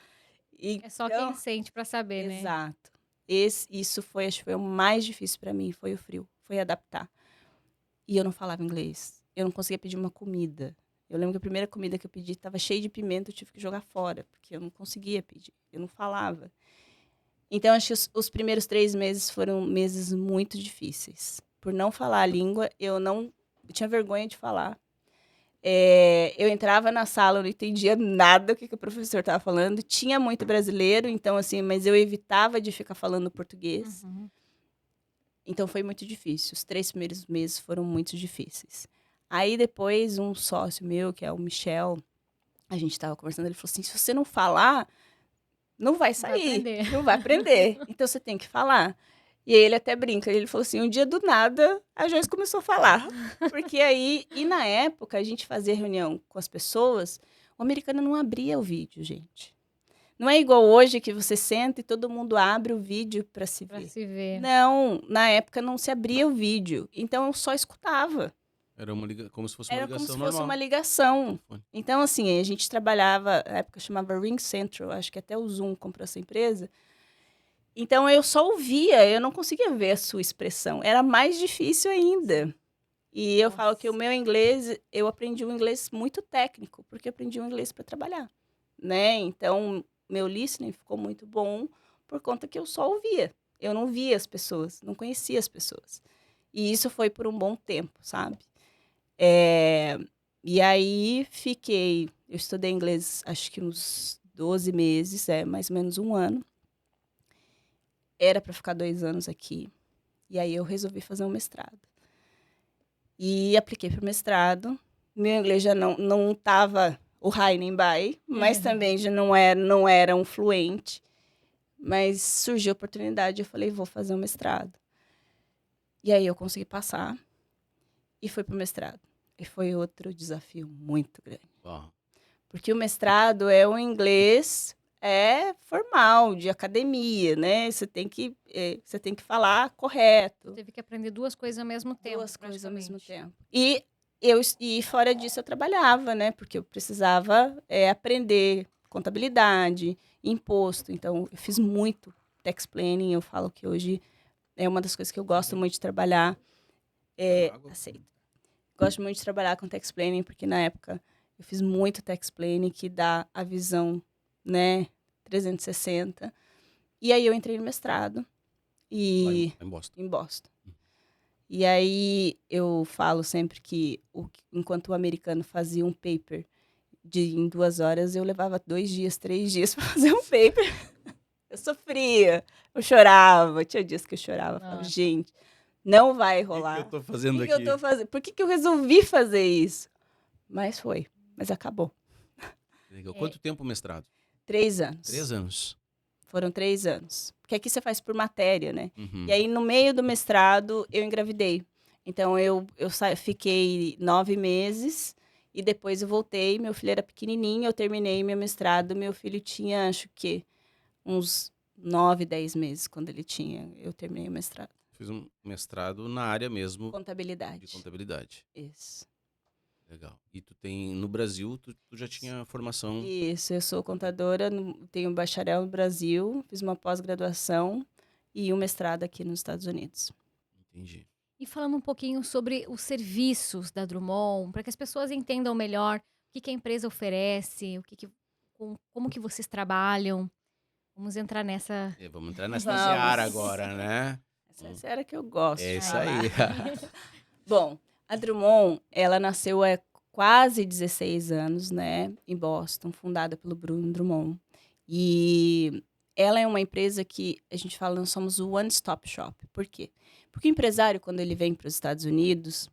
É só quem sente pra saber, né? Exato. Isso foi, acho que foi o mais difícil para mim, foi o frio, foi adaptar. E eu não falava inglês, eu não conseguia pedir uma comida. Eu lembro que a primeira comida que eu pedi estava cheia de pimenta, eu tive que jogar fora, porque eu não conseguia pedir, eu não falava. Então, acho que os primeiros 3 meses foram meses muito difíceis. Por não falar a língua, eu tinha vergonha de falar. Eu entrava na sala, eu não entendia nada do que o professor estava falando. Tinha muito brasileiro, então, assim, mas eu evitava de ficar falando português. Uhum. Então, foi muito difícil. Os 3 primeiros meses foram muito difíceis. Aí, depois, um sócio meu, que é o Michel, a gente estava conversando, ele falou assim, se você não falar, não vai sair, não vai aprender. Então, você tem que falar. E aí ele até brinca, ele falou assim, um dia do nada, a Joyce começou a falar. Porque aí, e na época, a gente fazia reunião com as pessoas, o americano não abria o vídeo, gente. Não é igual hoje que você senta e todo mundo abre o vídeo para se Pra ver. se ver. Não, na época não se abria o vídeo, então eu só escutava. Era como se fosse uma Era ligação como se normal. fosse uma ligação. Telefone. Então, assim, a gente trabalhava, na época chamava Ring Central, acho que até o Zoom comprou essa empresa. Então, eu só ouvia, eu não conseguia ver a sua expressão. Era mais difícil ainda. E eu falo que o meu inglês, eu aprendi um inglês muito técnico, porque eu aprendi um inglês para trabalhar, né? Então, meu listening ficou muito bom por conta que eu só ouvia. Eu não via as pessoas, não conhecia as pessoas. E isso foi por um bom tempo, sabe? E aí, eu estudei inglês acho que uns 12 meses, mais ou menos um ano. Era para ficar 2 anos aqui. E aí eu resolvi fazer um mestrado. E apliquei para o mestrado. Meu inglês já não estava o high nem by, mas também já não era um fluente. Mas surgiu a oportunidade, eu falei, vou fazer um mestrado. E aí eu consegui passar e fui para o mestrado. E foi outro desafio muito grande. Uau. Porque o mestrado é um inglês formal, de academia, né? Você tem que falar correto. Teve que aprender 2 coisas ao mesmo tempo. 2 coisas ao mesmo praticamente. tempo. E fora disso eu trabalhava, né? Porque eu precisava aprender contabilidade, imposto. Então, eu fiz muito tax planning. Eu falo que hoje é uma das coisas que eu gosto muito de trabalhar. Aceito. Gosto muito de trabalhar com tax planning, porque na época eu fiz muito tax planning que dá a visão, né, 360. E aí eu entrei no mestrado Lá e em Boston. em Boston. E aí eu falo sempre que enquanto o americano fazia um paper em 2 horas, eu levava 2 dias, 3 dias para fazer um paper. Eu sofria, eu chorava, tinha dias que eu chorava, falava, gente, não vai rolar. O que eu tô fazendo O que aqui? eu tô fazendo? Por que eu resolvi fazer isso? Mas acabou. Legal. Quanto tempo o mestrado? 3 anos. 3 anos. Foram 3 anos. Porque aqui você faz por matéria, né? Uhum. E aí, no meio do mestrado, eu engravidei. Então, eu fiquei 9 meses e depois eu voltei. Meu filho era pequenininho, eu terminei meu mestrado. Meu filho tinha, acho que, uns 9, 10 meses quando eu terminei o mestrado. Fiz um mestrado na área mesmo Contabilidade. de contabilidade. Isso. Legal. E no Brasil, tu já tinha formação... Isso, eu sou contadora, tenho bacharel no Brasil, fiz uma pós-graduação e um mestrado aqui nos Estados Unidos. Entendi. E falando um pouquinho sobre os serviços da Drummond, para que as pessoas entendam melhor o que a empresa oferece, como que vocês trabalham. Vamos entrar nessa... Vamos entrar nessa Vamos. seara agora, né? Essa é a série que eu gosto É de isso falar. aí. Bom, a Drummond, ela nasceu quase 16 anos, né, em Boston, fundada pelo Bruno Drummond. E ela é uma empresa que a gente fala, nós somos o one-stop shop. Por quê? Porque o empresário, quando ele vem para os Estados Unidos,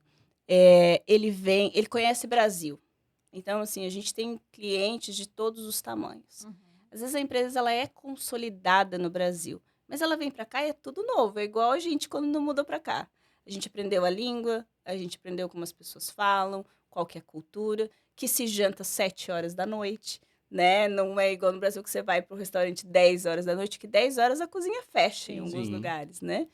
ele conhece Brasil. Então, assim, a gente tem clientes de todos os tamanhos. Às vezes a empresa ela é consolidada no Brasil, mas ela vem para cá e é tudo novo. É igual a gente quando não mudou para cá. A gente aprendeu a língua, a gente aprendeu como as pessoas falam, qual que é a cultura, que se janta 7 horas da noite, né? Não é igual no Brasil que você vai para o restaurante 10 horas da noite, que 10 horas a cozinha fecha em alguns Sim. lugares, né?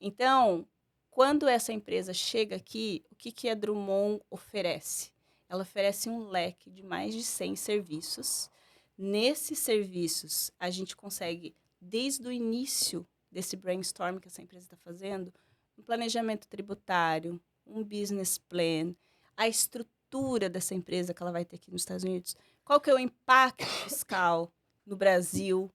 Então, quando essa empresa chega aqui, o que, que a Drummond oferece? Ela oferece um leque de mais de 100 serviços. Nesses serviços, a gente consegue, desde o início desse brainstorm que essa empresa está fazendo, um planejamento tributário, um business plan, a estrutura dessa empresa que ela vai ter aqui nos Estados Unidos, qual que é o impacto fiscal no Brasil,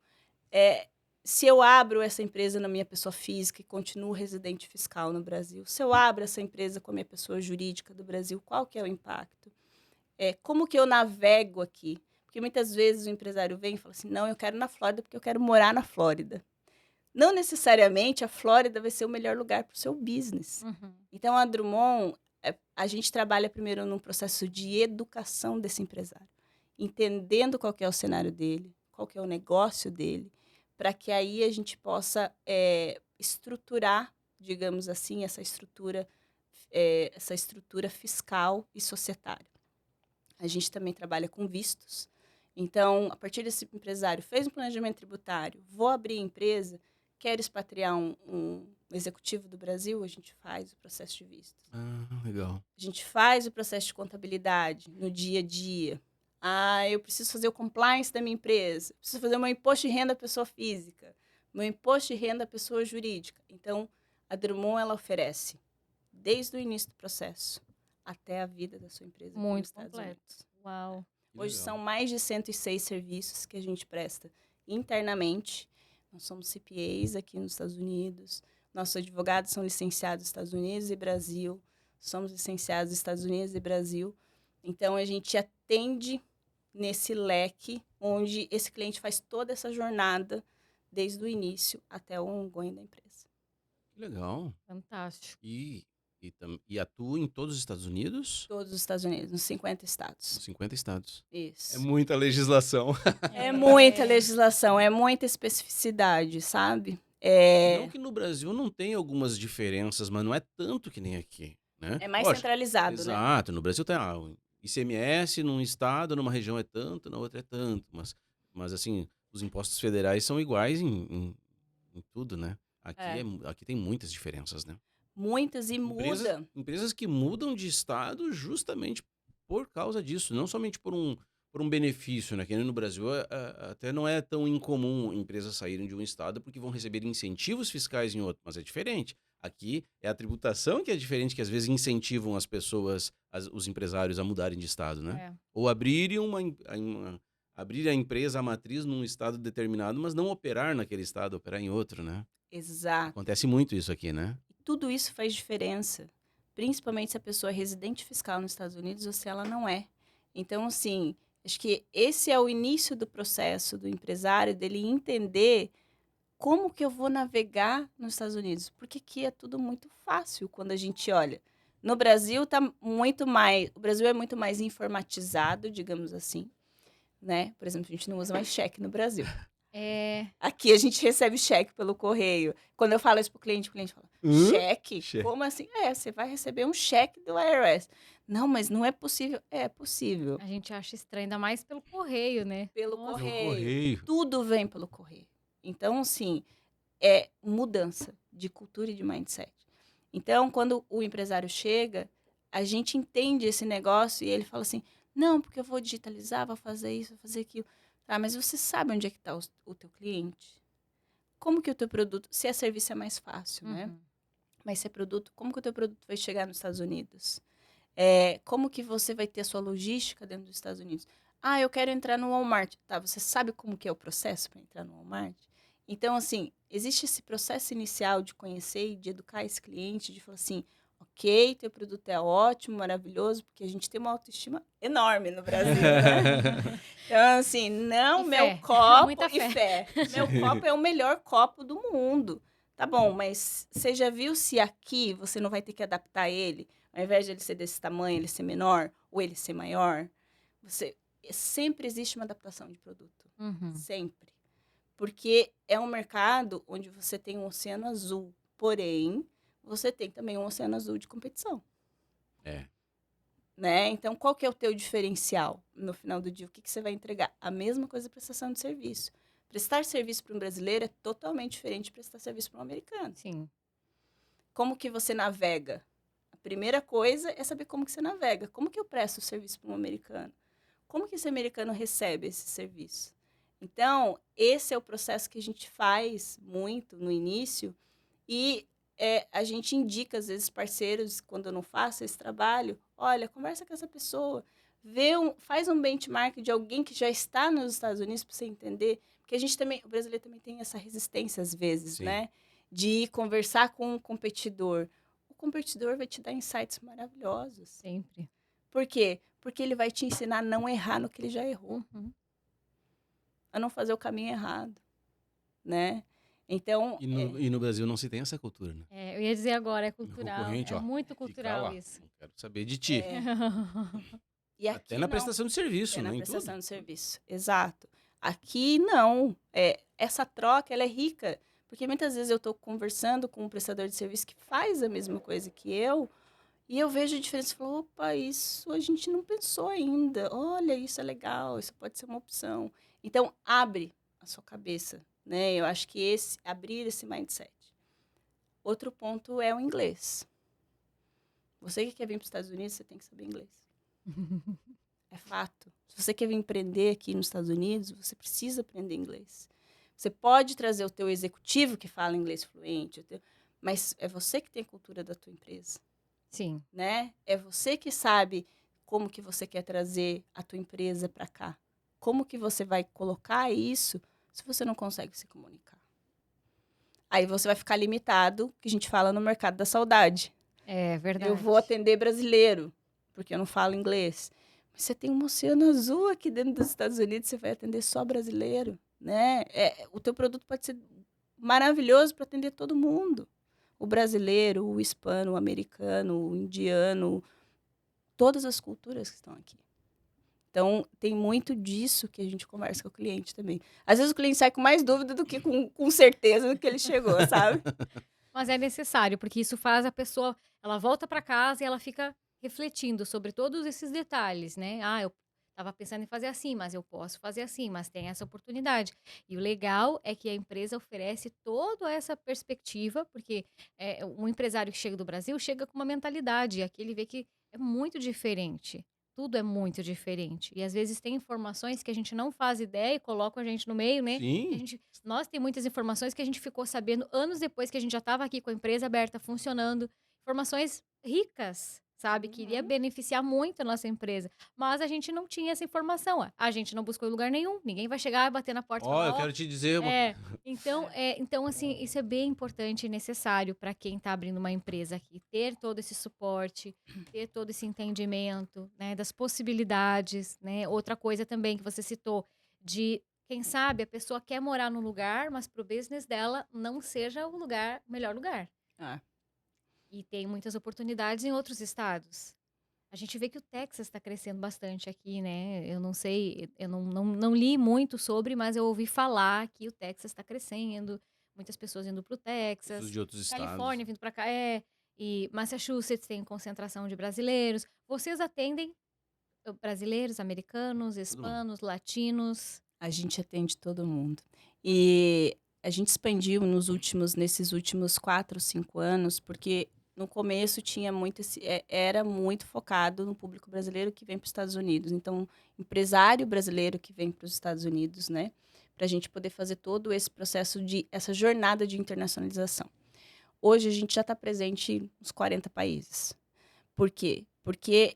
se eu abro essa empresa na minha pessoa física e continuo residente fiscal no Brasil, se eu abro essa empresa com a minha pessoa jurídica do Brasil, qual que é o impacto? Como que eu navego aqui? Porque muitas vezes o empresário vem e fala assim, não, eu quero ir na Flórida porque eu quero morar na Flórida. Não necessariamente a Flórida vai ser o melhor lugar para o seu business. Então, a Drummond, a gente trabalha primeiro num processo de educação desse empresário, entendendo qual que é o cenário dele, qual que é o negócio dele, para que aí a gente possa estruturar, digamos assim, essa estrutura fiscal e societária. A gente também trabalha com vistos. Então, a partir desse empresário, fez um planejamento tributário, vou abrir a empresa, quero expatriar um executivo do Brasil, a gente faz o processo de vistos. Legal. A gente faz o processo de contabilidade no dia a dia. Eu preciso fazer o compliance da minha empresa, preciso fazer o meu imposto de renda à pessoa física, meu imposto de renda à pessoa jurídica. Então, a Drummond, ela oferece, desde o início do processo até a vida da sua empresa aqui nos Muito Estados completo. Unidos. Uau. Que Hoje legal. são mais de 106 serviços que a gente presta internamente. Nós somos CPAs aqui nos Estados Unidos. Nossos advogados são licenciados nos Estados Unidos e Brasil. Somos licenciados nos Estados Unidos e Brasil. Então, a gente atende nesse leque onde esse cliente faz toda essa jornada desde o início até o ongoing da empresa. Que legal. Fantástico. E atua em todos os Estados Unidos? Todos os Estados Unidos, nos 50 Nos estados. 50 estados. Isso. É muita legislação. É muita legislação, é muita especificidade, sabe? Não que no Brasil não tenha algumas diferenças, mas não é tanto que nem aqui, né? É mais Lógico, centralizado, né? exato. No Brasil tem o ICMS num estado, numa região é tanto, na outra é tanto. Mas assim, os impostos federais são iguais em tudo, né? Aqui tem muitas diferenças, né? Muitas e muda. Empresas que mudam de estado justamente por causa disso, não somente por um benefício, né? Que no Brasil até não é tão incomum empresas saírem de um estado porque vão receber incentivos fiscais em outro, mas é diferente. Aqui é a tributação que é diferente, que às vezes incentivam as pessoas, os empresários a mudarem de estado, né? Ou abrir a empresa, a matriz num estado determinado, mas não operar naquele estado, operar em outro, né? Exato. Acontece muito isso aqui, né? Tudo isso faz diferença, principalmente se a pessoa é residente fiscal nos Estados Unidos ou se ela não é. Então, assim, acho que esse é o início do processo do empresário, dele entender como que eu vou navegar nos Estados Unidos. Porque aqui é tudo muito fácil quando a gente olha. No Brasil o Brasil é muito mais informatizado, digamos assim, né? Por exemplo, a gente não usa mais cheque no Brasil. Aqui a gente recebe cheque pelo correio. Quando eu falo isso pro cliente, o cliente fala, cheque? Como assim? Você vai receber um cheque do IRS. Não, mas não é possível. É possível. A gente acha estranho, ainda mais pelo correio, né? Pelo Nossa. correio. Tudo vem pelo correio. Então, assim, é mudança de cultura e de mindset. Então, quando o empresário chega, a gente entende esse negócio e ele fala assim, não, porque eu vou digitalizar, vou fazer isso, vou fazer aquilo. Tá, mas você sabe onde é que está o teu cliente? Como que o teu produto... Se é serviço é mais fácil, né? Mas se é produto, como que o teu produto vai chegar nos Estados Unidos? Como que você vai ter a sua logística dentro dos Estados Unidos? Eu quero entrar no Walmart. Tá, você sabe como que é o processo para entrar no Walmart? Então, assim, existe esse processo inicial de conhecer e de educar esse cliente, de falar assim, ok, teu produto é ótimo, maravilhoso, porque a gente tem uma autoestima enorme no Brasil, né? Então, assim, não, E meu fé. copo Muita e fé. Meu copo é o melhor copo do mundo. Tá bom, mas você já viu se aqui você não vai ter que adaptar ele? Ao invés de ele ser desse tamanho, ele ser menor ou ele ser maior? Sempre existe uma adaptação de produto. Uhum. Sempre. Porque é um mercado onde você tem um oceano azul. Porém, você tem também um oceano azul de competição. É. Né? Então, qual que é o teu diferencial no final do dia? O que, que você vai entregar? A mesma coisa prestação de serviço. Prestar serviço para um brasileiro é totalmente diferente de prestar serviço para um americano. Sim. Como que você navega? A primeira coisa é saber como que você navega. Como que eu presto o serviço para um americano? Como que esse americano recebe esse serviço? Então, esse é o processo que a gente faz muito no início e a gente indica, às vezes, parceiros, quando eu não faço esse trabalho, olha, conversa com essa pessoa, faz um benchmark de alguém que já está nos Estados Unidos para você entender, porque a gente também, o brasileiro também tem essa resistência, às vezes, Sim. né? De conversar com um competidor. O competidor vai te dar insights maravilhosos. Sempre. Por quê? Porque ele vai te ensinar a não errar no que ele já errou, Uhum. a não fazer o caminho errado, né? Então, E no Brasil não se tem essa cultura, né? Eu ia dizer agora, é Meu cultural. concorrente, É ó, muito fica cultural lá. isso. Não quero saber de ti. e Até aqui na não. prestação de serviço, É né? na Em prestação tudo. de serviço, exato. Aqui não. Essa troca ela é rica, porque muitas vezes eu estou conversando com um prestador de serviço que faz a mesma coisa que eu, e eu vejo a diferença e falo, opa, isso a gente não pensou ainda. Olha, isso é legal, isso pode ser uma opção. Então, abre a sua cabeça, né? Eu acho que abrir esse mindset. Outro ponto é o inglês. Você que quer vir para os Estados Unidos, você tem que saber inglês. É fato. Se você quer vir empreender aqui nos Estados Unidos, você precisa aprender inglês. Você pode trazer o teu executivo que fala inglês fluente, mas é você que tem a cultura da tua empresa, Sim. né? É você que sabe como que você quer trazer a tua empresa para cá. Como que você vai colocar isso se você não consegue se comunicar? Aí você vai ficar limitado, que a gente fala no mercado da saudade. É verdade. Eu vou atender brasileiro, porque eu não falo inglês. Mas você tem um oceano azul aqui dentro dos Estados Unidos, você vai atender só brasileiro, né? O teu produto pode ser maravilhoso para atender todo mundo. O brasileiro, o hispano, o americano, o indiano, todas as culturas que estão aqui. Então, tem muito disso que a gente conversa com o cliente também. Às vezes o cliente sai com mais dúvida do que com certeza do que ele chegou, sabe? Mas é necessário, porque isso faz a pessoa, ela volta para casa e ela fica refletindo sobre todos esses detalhes, né? Ah, eu estava pensando em fazer assim, mas eu posso fazer assim, mas tem essa oportunidade. E o legal é que a empresa oferece toda essa perspectiva, porque um empresário que chega do Brasil chega com uma mentalidade, e aqui ele vê que é muito diferente. Tudo é muito diferente. E às vezes tem informações que a gente não faz ideia e colocam a gente no meio, né? E Sim. nós tem muitas informações que a gente ficou sabendo anos depois que a gente já estava aqui com a empresa aberta, funcionando. Informações ricas, sabe? Que iria beneficiar muito a nossa empresa. Mas a gente não tinha essa informação. A gente não buscou em lugar nenhum. Ninguém vai chegar, bater na porta e Ó, falar, eu quero te dizer uma. então, assim, isso é bem importante e necessário para quem está abrindo uma empresa aqui. Ter todo esse suporte, ter todo esse entendimento, né, das possibilidades, né? Outra coisa também que você citou, de quem sabe a pessoa quer morar num lugar, mas para o business dela não seja o melhor lugar. Ah, E tem muitas oportunidades em outros estados. A gente vê que o Texas está crescendo bastante aqui, né? Eu não sei, eu não li muito sobre, mas eu ouvi falar que o Texas está crescendo, muitas pessoas indo para o Pessoas Texas, de outros estados. Califórnia vindo para cá, e Massachusetts tem concentração de brasileiros. Vocês atendem brasileiros, americanos, hispanos, latinos? a gente atende todo mundo. E a gente expandiu nesses últimos 4, 5 anos, porque no começo tinha muito era muito focado no público brasileiro que vem para os Estados Unidos. Então, empresário brasileiro que vem para os Estados Unidos, né? Para a gente poder fazer todo esse processo essa jornada de internacionalização. Hoje a gente já está presente nos 40 países. Por quê? Porque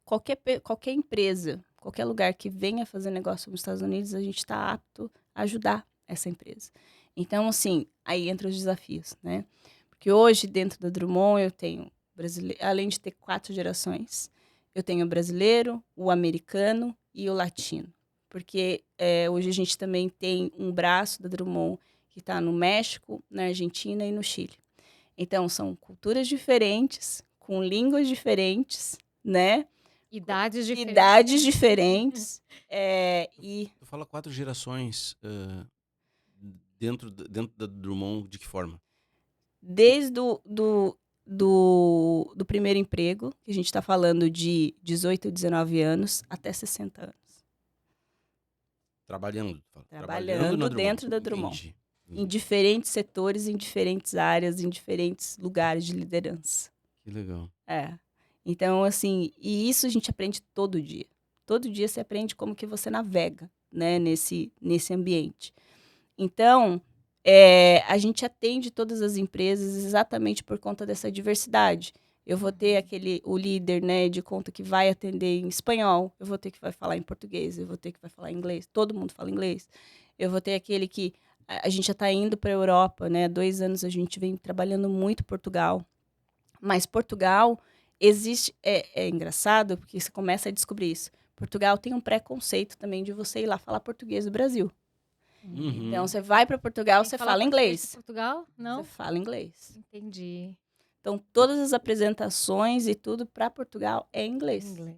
qualquer empresa, qualquer lugar que venha fazer negócio nos Estados Unidos, a gente está apto a ajudar essa empresa. Então, assim, aí entram os desafios, né? Porque hoje, dentro da Drummond, eu tenho brasileiro, além de ter 4 gerações, eu tenho o brasileiro, o americano e o latino. Porque hoje a gente também tem um braço da Drummond que está no México, na Argentina e no Chile. Então, são culturas diferentes, com línguas diferentes, né? Idades diferentes. Idades diferentes. E Tu fala 4 gerações dentro da Drummond, de que forma? desde do primeiro emprego, que a gente está falando de 18, 19 anos, até 60 anos. Trabalhando. Tu fala. Trabalhando na dentro da Drummond. Entendi. Em diferentes setores, em diferentes áreas, em diferentes lugares de liderança. Que legal. Então, assim, e isso a gente aprende todo dia. Todo dia você aprende como que você navega, né, nesse ambiente. Então, a gente atende todas as empresas exatamente por conta dessa diversidade. Eu vou ter o líder, né, de conta que vai atender em espanhol, eu vou ter que vai falar em português, eu vou ter que vai falar inglês, todo mundo fala inglês. Eu vou ter aquele que a gente já está indo para a Europa, né? 2 anos a gente vem trabalhando muito Portugal. Mas Portugal existe... É engraçado, porque você começa a descobrir isso. Portugal tem um preconceito também de você ir lá falar português do Brasil. Uhum. Então, você vai para Portugal, Tem você que falar fala português inglês. de Portugal? Não? Você fala inglês. Entendi. Então, todas as apresentações e tudo para Portugal é inglês. Inglês.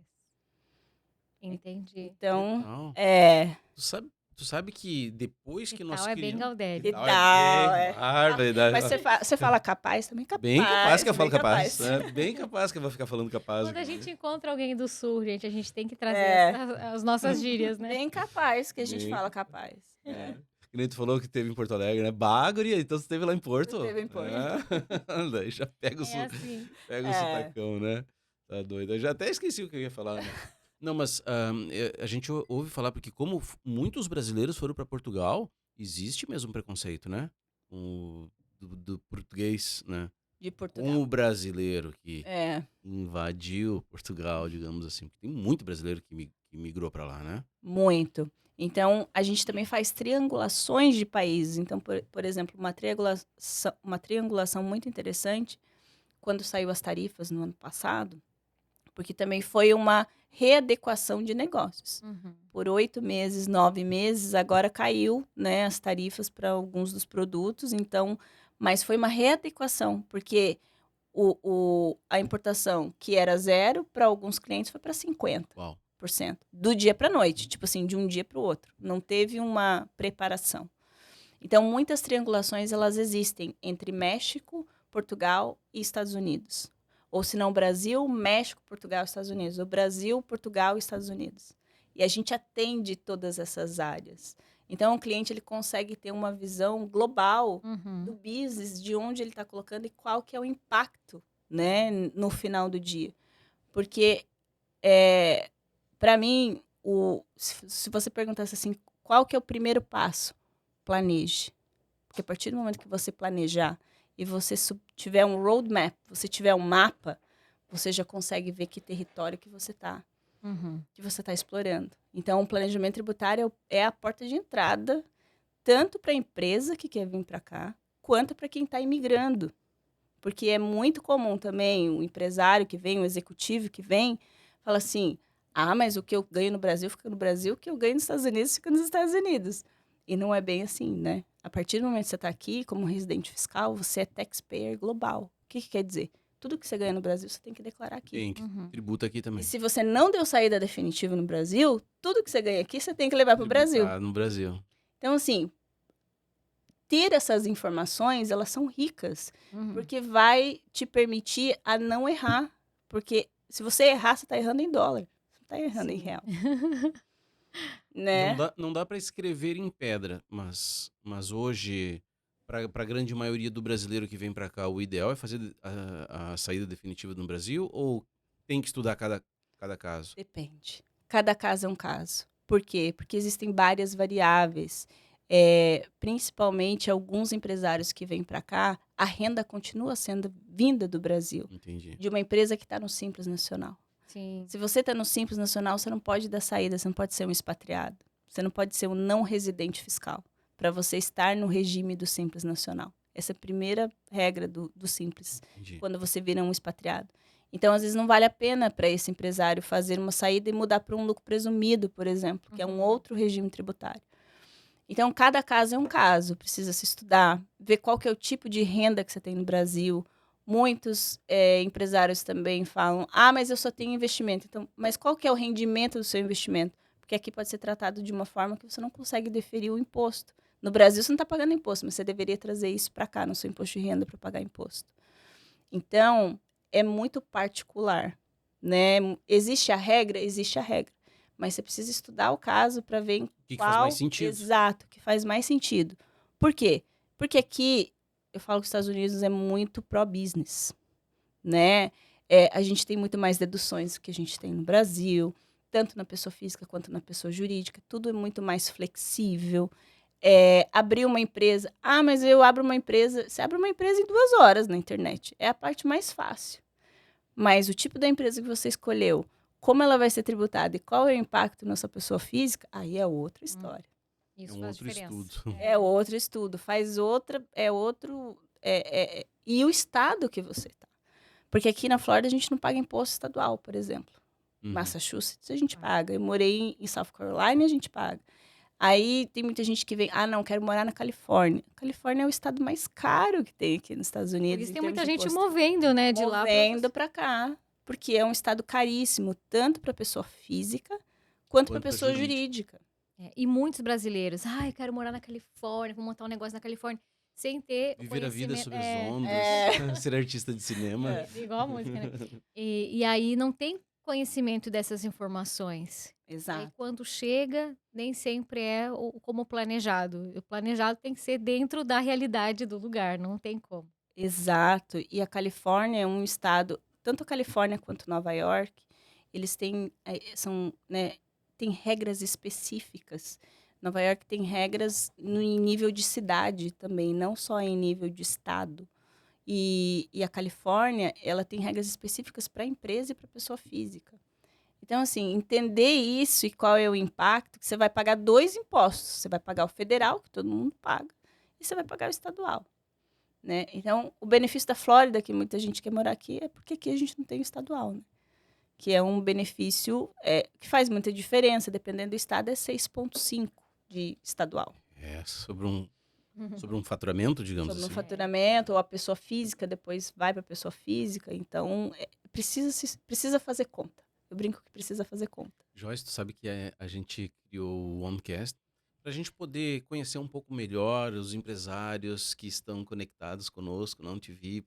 Entendi. Então, Legal. Tu sabe que depois que nós Tal é bem criamos... Galdério. Que tal, é barbaridade. mas você fala capaz também? Capaz. Bem capaz que eu falo bem capaz. Bem capaz que eu vou ficar falando capaz. Quando a aqui. gente encontra alguém do sul, gente, a gente tem que trazer É. as nossas gírias, né? Bem capaz que a gente Bem- fala capaz. Que nem tu falou que teve em Porto Alegre, né? Guria, então você esteve lá em Porto. Eu teve em Porto. Daí já pega o, É assim. pega o sotacão, né? Tá doido. Eu já até esqueci o que eu ia falar, né? Não, mas a gente ouve falar, porque como muitos brasileiros foram para Portugal, existe mesmo preconceito, né? Do português, né? De Portugal. Com o brasileiro que É, invadiu Portugal, digamos assim. Porque tem muito brasileiro que migrou para lá, né? muito. Então, a gente também faz triangulações de países. Então, por exemplo, uma triangulação muito interessante, quando saiu as tarifas no ano passado, porque também foi uma readequação de negócios. Uhum. Por 8 meses, 9 meses, agora caiu, né, as tarifas para alguns dos produtos. Então, mas foi uma readequação, porque a importação, que era 0, para alguns clientes foi para 50%. Uau. Do dia para a noite, tipo assim, de um dia para o outro. Não teve uma preparação. Então, muitas triangulações, elas existem entre México, Portugal e Estados Unidos. Ou se não, Brasil, México, Portugal e Estados Unidos. Ou Brasil, Portugal e Estados Unidos. E a gente atende todas essas áreas. Então, o cliente ele consegue ter uma visão global do business, de onde ele está colocando e qual que é o impacto, né, no final do dia. Porque, para mim, se você perguntasse assim, qual que é o primeiro passo? Planeje. Porque a partir do momento que você planejar e você tiver um roadmap, você tiver um mapa, você já consegue ver que território que você está explorando. Então, o planejamento tributário é a porta de entrada, tanto para a empresa que quer vir para cá, quanto para quem está imigrando. Porque é muito comum também o empresário que vem, o executivo que vem, fala assim, mas o que eu ganho no Brasil fica no Brasil, o que eu ganho nos Estados Unidos fica nos Estados Unidos. E não é bem assim, né? A partir do momento que você está aqui, como residente fiscal, você é taxpayer global. O que quer dizer? Tudo que você ganha no Brasil, você tem que declarar aqui. Tem que tributa aqui também. E se você não deu saída definitiva no Brasil, tudo que você ganha aqui, você tem que levar para o Brasil. No Brasil. Então, assim, ter essas informações, elas são ricas, porque vai te permitir a não errar. Porque se você errar, você está errando em dólar. Você não está errando em real. Né? Não dá para escrever em pedra, mas hoje, para a grande maioria do brasileiro que vem para cá, o ideal é fazer a saída definitiva no Brasil ou tem que estudar cada caso? Depende. Cada caso é um caso. Por quê? Porque existem várias variáveis. Principalmente alguns empresários que vêm para cá, a renda continua sendo vinda do Brasil. Entendi. De uma empresa que está no Simples Nacional. Sim. Se você está no Simples Nacional, você não pode dar saída, você não pode ser um expatriado. Você não pode ser um não residente fiscal para você estar no regime do Simples Nacional. Essa é a primeira regra do Simples, Entendi. quando você vira um expatriado. Então, às vezes, não vale a pena para esse empresário fazer uma saída e mudar para um lucro presumido, por exemplo, que é um outro regime tributário. Então, cada caso é um caso, precisa se estudar, ver qual que é o tipo de renda que você tem no Brasil. Muitos empresários também falam, mas eu só tenho investimento. Então, mas qual que é o rendimento do seu investimento? Porque aqui pode ser tratado de uma forma que você não consegue deferir o imposto. No Brasil, você não está pagando imposto, mas você deveria trazer isso para cá, no seu imposto de renda, para pagar imposto. Então, é muito particular, né? Existe a regra, mas você precisa estudar o caso para ver em O que faz mais qual sentido? exato que faz mais sentido. Por quê? Porque aqui eu falo que os Estados Unidos é muito pró-business, né? A gente tem muito mais deduções do que a gente tem no Brasil, tanto na pessoa física quanto na pessoa jurídica. Tudo é muito mais flexível. Abrir uma empresa. Mas eu abro uma empresa. Você abre uma empresa em 2 horas na internet. É a parte mais fácil. Mas o tipo da empresa que você escolheu, como ela vai ser tributada e qual é o impacto na sua pessoa física, aí é outra história. Isso um faz outro diferença. estudo. É outro estudo, faz outra, é outro. E o estado que você tá. Porque aqui na Flórida a gente não paga imposto estadual, por exemplo. Uhum. Massachusetts a gente paga. Eu morei em South Carolina e a gente paga. Aí tem muita gente que vem, não, quero morar na Califórnia. A Califórnia é o estado mais caro que tem aqui nos Estados Por Unidos. isso em tem termos muita de gente imposto. movendo, né, de lá Movendo para cá, porque é um estado caríssimo, tanto para pessoa física quanto para Quanto pra pessoa jurídica. jurídica. E muitos brasileiros, eu quero morar na Califórnia, vou montar um negócio na Califórnia, sem ter o Viver a vida conhecimento. sobre as ondas, ser artista de cinema. Igual a música, né? E aí não tem conhecimento dessas informações. E aí Exato. quando chega, nem sempre é como planejado. O planejado tem que ser dentro da realidade do lugar, não tem como. Exato. E a Califórnia é um estado, tanto a Califórnia quanto Nova York, eles têm, tem regras específicas. Nova York tem regras em nível de cidade também, não só em nível de estado. E a Califórnia, ela tem regras específicas para a empresa e para a pessoa física. Então, assim, entender isso e qual é o impacto, que você vai pagar 2 impostos. Você vai pagar o federal, que todo mundo paga, e você vai pagar o estadual. Né? Então, o benefício da Flórida, que muita gente quer morar aqui, é porque aqui a gente não tem o estadual, né? Que é um benefício que faz muita diferença. Dependendo do estado, é 6,5 de estadual. Sobre um faturamento, digamos Sobre um assim. faturamento, ou a pessoa física depois vai para a pessoa física. Então, precisa fazer conta. Eu brinco que precisa fazer conta. Joyce, tu sabe que a gente criou o OneCast para a gente poder conhecer um pouco melhor os empresários que estão conectados conosco na OnTV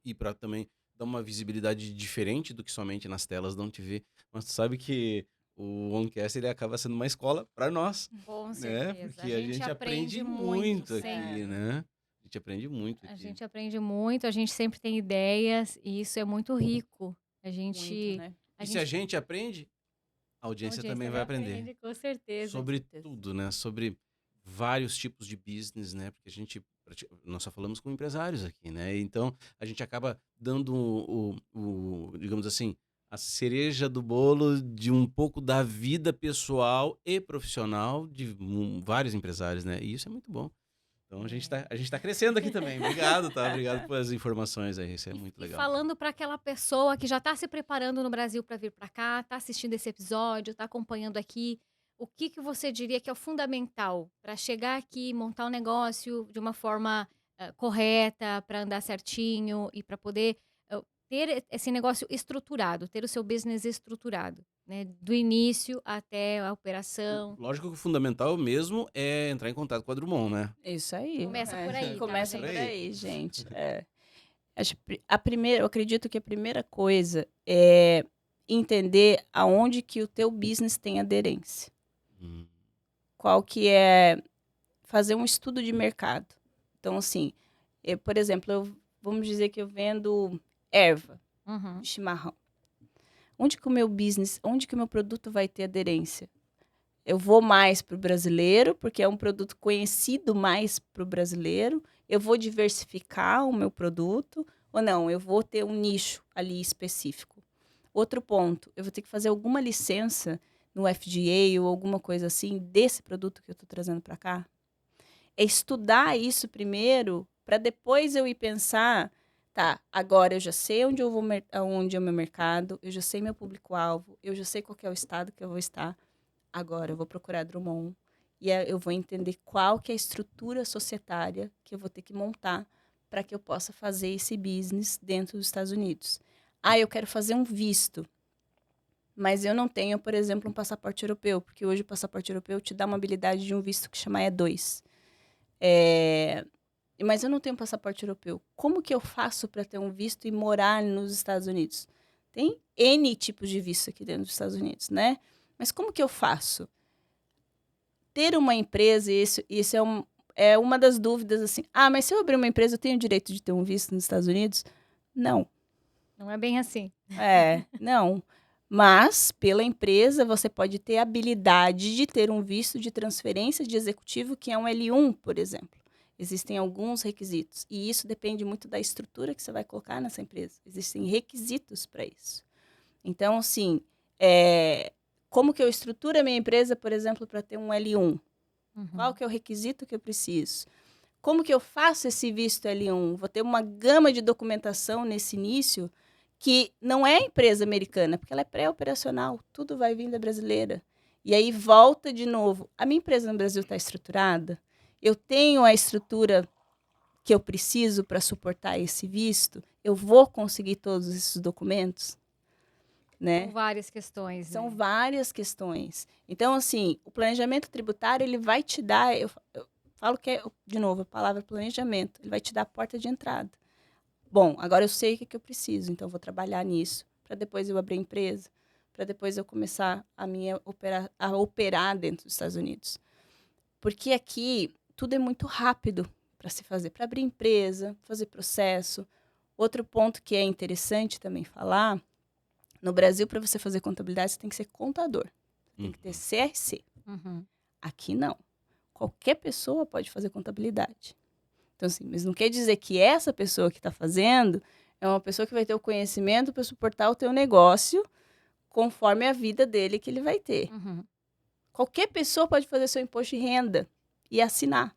e para também dar uma visibilidade diferente do que somente nas telas da OnTV. Mas tu sabe que o OneCast ele acaba sendo uma escola para nós, Com né? certeza. Porque a gente aprende muito aqui, sempre. né? A gente aprende muito A aqui. gente aprende muito, a gente sempre tem ideias e isso é muito rico. A Muito, gente, né? a E se a gente aprende, a audiência também vai aprender. aprende, com certeza. Sobre certeza. tudo, né? Sobre vários tipos de business, né? Porque nós só falamos com empresários aqui, né? Então, a gente acaba dando digamos assim, a cereja do bolo de um pouco da vida pessoal e profissional de vários empresários, né? E isso é muito bom. Então, a gente tá crescendo aqui também. Obrigado, tá? Obrigado pelas informações aí. Isso é muito E legal. falando para aquela pessoa que já está se preparando no Brasil para vir para cá, está assistindo esse episódio, está acompanhando aqui, o que você diria que é o fundamental para chegar aqui, montar um negócio de uma forma correta, para andar certinho e para poder ter esse negócio estruturado, ter o seu business estruturado, né? Do início até a operação. Lógico que o fundamental mesmo é entrar em contato com a Drummond, né? Isso aí. Começa por aí, tá, Começa gente? por aí, gente. Eu acredito que a primeira coisa é entender aonde que o teu business tem aderência. Hum. Qual que é fazer um estudo de mercado. Então, assim, por exemplo, vamos dizer que eu vendo erva Uhum. de chimarrão. Onde que o meu produto vai ter aderência? Eu vou mais para o brasileiro, porque é um produto conhecido mais para o brasileiro. Eu vou diversificar o meu produto, ou não, eu vou ter um nicho ali específico. Outro ponto, eu vou ter que fazer alguma licença no FDA ou alguma coisa assim desse produto que eu estou trazendo para cá. É estudar isso primeiro para depois eu ir pensar, tá, agora eu já sei onde aonde é o meu mercado, eu já sei meu público-alvo, eu já sei qual que é o estado que eu vou estar. Agora eu vou procurar Drummond e eu vou entender qual que é a estrutura societária que eu vou ter que montar para que eu possa fazer esse business dentro dos Estados Unidos. Ah, eu quero fazer um visto, mas eu não tenho, por exemplo, um passaporte europeu, porque hoje o passaporte europeu te dá uma habilidade de um visto que chama E2. Mas eu não tenho um passaporte europeu. Como que eu faço para ter um visto e morar nos Estados Unidos? Tem N tipos de visto aqui dentro dos Estados Unidos, né? Mas como que eu faço? Ter uma empresa, isso é uma das dúvidas, assim. Ah, mas se eu abrir uma empresa, eu tenho o direito de ter um visto nos Estados Unidos? Não. Não é bem assim. Não. Mas, pela empresa, você pode ter a habilidade de ter um visto de transferência de executivo, que é um L1, por exemplo. Existem alguns requisitos. E isso depende muito da estrutura que você vai colocar nessa empresa. Existem requisitos para isso. Então, assim, como que eu estruturo a minha empresa, por exemplo, para ter um L1? Qual que é o requisito que eu preciso? Como que eu faço esse visto L1? Vou ter uma gama de documentação nesse início que não é empresa americana, porque ela é pré-operacional, tudo vai vir da brasileira. E aí volta de novo. A minha empresa no Brasil está estruturada? Eu tenho a estrutura que eu preciso para suportar esse visto? Eu vou conseguir todos esses documentos? Né? São várias questões. São né? várias questões. Então, assim, o planejamento tributário, ele vai te dar, eu falo que é, de novo, a palavra planejamento, ele vai te dar a porta de entrada. Bom, agora eu sei o que eu preciso, então eu vou trabalhar nisso, para depois eu abrir a empresa, para depois eu começar a operar dentro dos Estados Unidos. Porque aqui tudo é muito rápido para se fazer, para abrir empresa, fazer processo. Outro ponto que é interessante também falar, no Brasil, para você fazer contabilidade, você tem que ser contador. Tem que ter CRC. Aqui, não. Qualquer pessoa pode fazer contabilidade. Então, assim, mas não quer dizer que essa pessoa que está fazendo é uma pessoa que vai ter o conhecimento para suportar o teu negócio conforme a vida dele que ele vai ter. Qualquer pessoa pode fazer seu imposto de renda e assinar.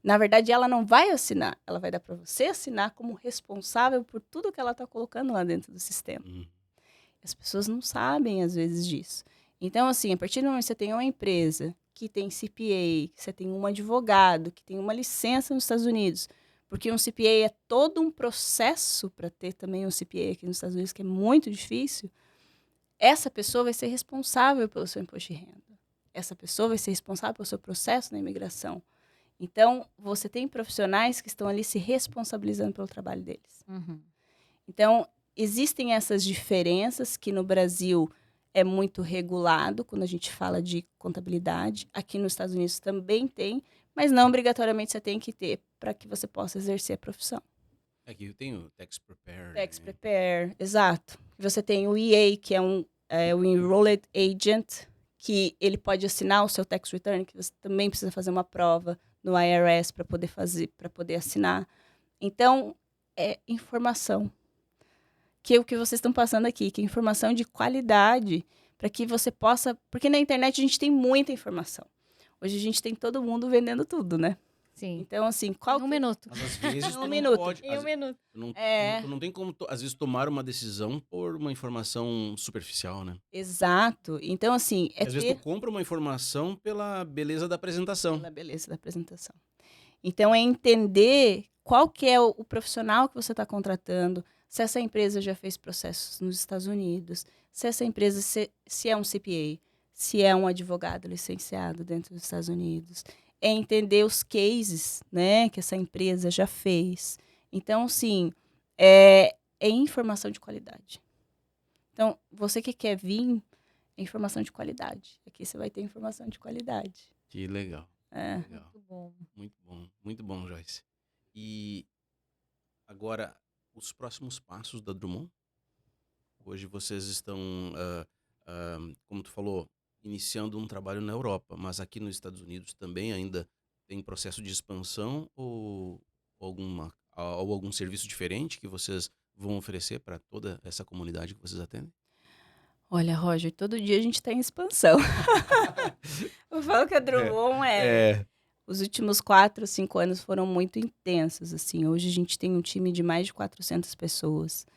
Na verdade, ela não vai assinar. Ela vai dar para você assinar como responsável por tudo que ela está colocando lá dentro do sistema. As pessoas não sabem, às vezes, disso. Então, assim, a partir do momento que você tem uma empresa que tem CPA, que você tem um advogado, que tem uma licença nos Estados Unidos, porque um CPA é todo um processo para ter também um CPA aqui nos Estados Unidos, que é muito difícil, essa pessoa vai ser responsável pelo seu imposto de renda. Essa pessoa vai ser responsável pelo seu processo na imigração. Então, você tem profissionais que estão ali se responsabilizando pelo trabalho deles. Então, existem essas diferenças que no Brasil é muito regulado quando a gente fala de contabilidade. Aqui nos Estados Unidos também tem, mas não obrigatoriamente você tem que ter para que você possa exercer a profissão. Aqui eu tenho Tax Prepare. Tax Prepare, exato. Você tem o EA, que é o Enrolled Agent, que ele pode assinar o seu Tax Return, que você também precisa fazer uma prova no IRS para poder assinar. Então, é informação. Que é o que vocês estão passando aqui, que é informação de qualidade, para que você possa... Porque na internet a gente tem muita informação. Hoje a gente tem todo mundo vendendo tudo, né? Sim. Então, assim, Em um minuto. Mas às vezes tu Um não minuto. pode... Em um minuto. Tu não tem como, às vezes, tomar uma decisão por uma informação superficial, né? Exato. Então, assim... Às vezes tu compra uma informação pela beleza da apresentação. Pela beleza da apresentação. Então, é entender qual que é o profissional que você está contratando, se essa empresa já fez processos nos Estados Unidos, se essa empresa se é um CPA, se é um advogado licenciado dentro dos Estados Unidos. É entender os cases, né, que essa empresa já fez. Então, sim, é informação de qualidade. Então, você que quer vir, é informação de qualidade. Aqui você vai ter informação de qualidade. Que legal. Legal. Muito bom. Muito bom, Joyce. E agora, os próximos passos da Drummond? Hoje vocês estão, como tu falou, iniciando um trabalho na Europa, mas aqui nos Estados Unidos também ainda tem processo de expansão ou algum serviço diferente que vocês vão oferecer para toda essa comunidade que vocês atendem? Olha, Roger, todo dia a gente está em expansão. Eu falo que a Drummond Os últimos 4, 5 anos foram muito intensos, assim. Hoje a gente tem um time de mais de 400 pessoas.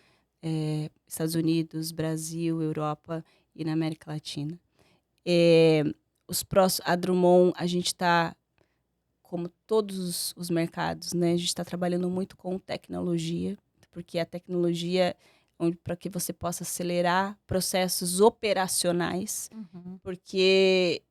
Estados Unidos, Brasil, Europa e na América Latina. A Drummond, a gente está, como todos os mercados, né? A gente está trabalhando muito com tecnologia, porque a tecnologia para que você possa acelerar processos operacionais, porque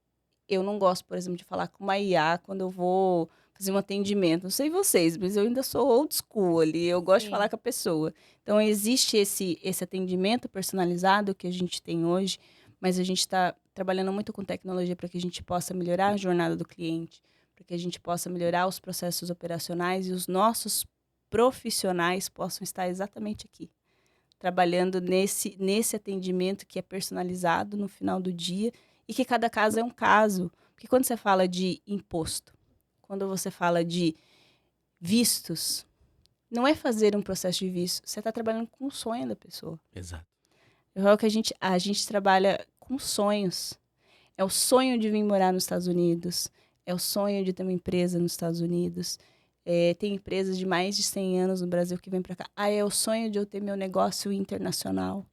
eu não gosto, por exemplo, de falar com uma IA quando eu vou fazer um atendimento. Não sei vocês, mas eu ainda sou old school ali, eu gosto de Sim. falar com a pessoa. Então, existe esse atendimento personalizado que a gente tem hoje, mas a gente está trabalhando muito com tecnologia para que a gente possa melhorar a jornada do cliente, para que a gente possa melhorar os processos operacionais e os nossos profissionais possam estar exatamente aqui, trabalhando nesse atendimento que é personalizado no final do dia e que cada caso é um caso. Porque quando você fala de imposto, quando você fala de vistos, não é fazer um processo de visto, você está trabalhando com o sonho da pessoa. Exato. Eu falo que a gente trabalha com sonhos. É o sonho de vir morar nos Estados Unidos, é o sonho de ter uma empresa nos Estados Unidos. Tem empresas de mais de 100 anos no Brasil que vêm para cá. É o sonho de eu ter meu negócio internacional.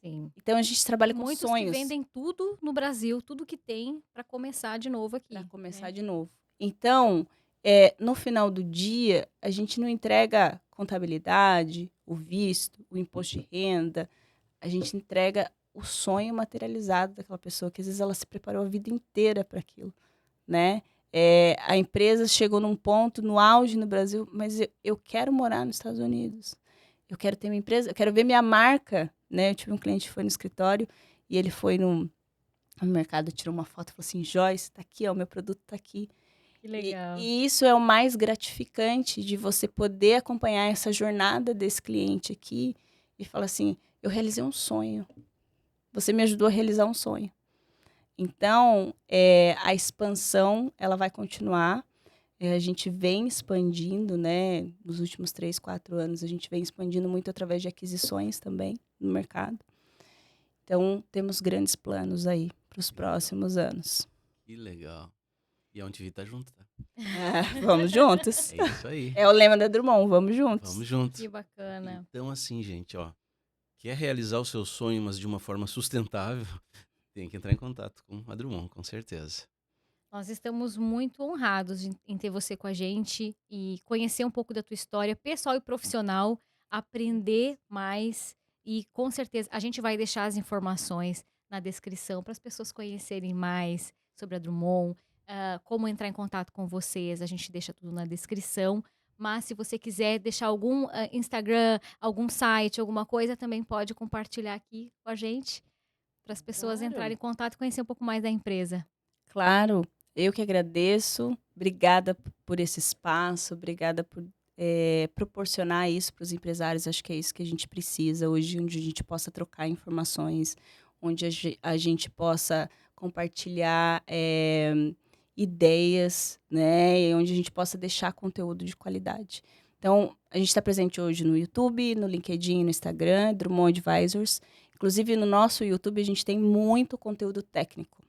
Sim. Então, a gente trabalha E com muitos sonhos. que vendem tudo no Brasil, tudo que tem para começar de novo aqui. Para começar né? de novo. Então, no final do dia, a gente não entrega contabilidade, o visto, o imposto de renda. A gente entrega o sonho materializado daquela pessoa, que às vezes ela se preparou a vida inteira para aquilo, né? A empresa chegou num ponto, no auge no Brasil, mas eu quero morar nos Estados Unidos. Eu quero ter minha empresa, eu quero ver minha marca, né? Eu tive um cliente que foi no escritório e ele foi no mercado, tirou uma foto e falou assim, Joyce, tá aqui, ó, o meu produto tá aqui. Que legal. E isso é o mais gratificante de você poder acompanhar essa jornada desse cliente aqui e falar assim, eu realizei um sonho. Você me ajudou a realizar um sonho. Então, a expansão, ela vai continuar. A gente vem expandindo, né? Nos últimos 3, 4 anos, a gente vem expandindo muito através de aquisições também no mercado. Então, temos grandes planos aí para os próximos anos. Que legal. E a OnTV tá junto, tá? Vamos juntos. É isso aí. É o lema da Drummond, vamos juntos. Vamos juntos. Que bacana. Então, assim, gente, ó. Quer realizar o seu sonho, mas de uma forma sustentável, tem que entrar em contato com a Drummond, com certeza. Nós estamos muito honrados em ter você com a gente e conhecer um pouco da tua história pessoal e profissional, aprender mais e com certeza a gente vai deixar as informações na descrição para as pessoas conhecerem mais sobre a Drummond, como entrar em contato com vocês, a gente deixa tudo na descrição. Mas se você quiser deixar algum Instagram, algum site, alguma coisa, também pode compartilhar aqui com a gente para as pessoas Claro. entrarem em contato e conhecer um pouco mais da empresa. Claro, eu que agradeço. Obrigada por esse espaço, obrigada por proporcionar isso para os empresários. Acho que é isso que a gente precisa hoje, onde a gente possa trocar informações, onde a gente possa compartilhar ideias, né? E onde a gente possa deixar conteúdo de qualidade. Então, a gente está presente hoje no YouTube, no LinkedIn, no Instagram, Drummond Advisors. Inclusive, no nosso YouTube, a gente tem muito conteúdo técnico.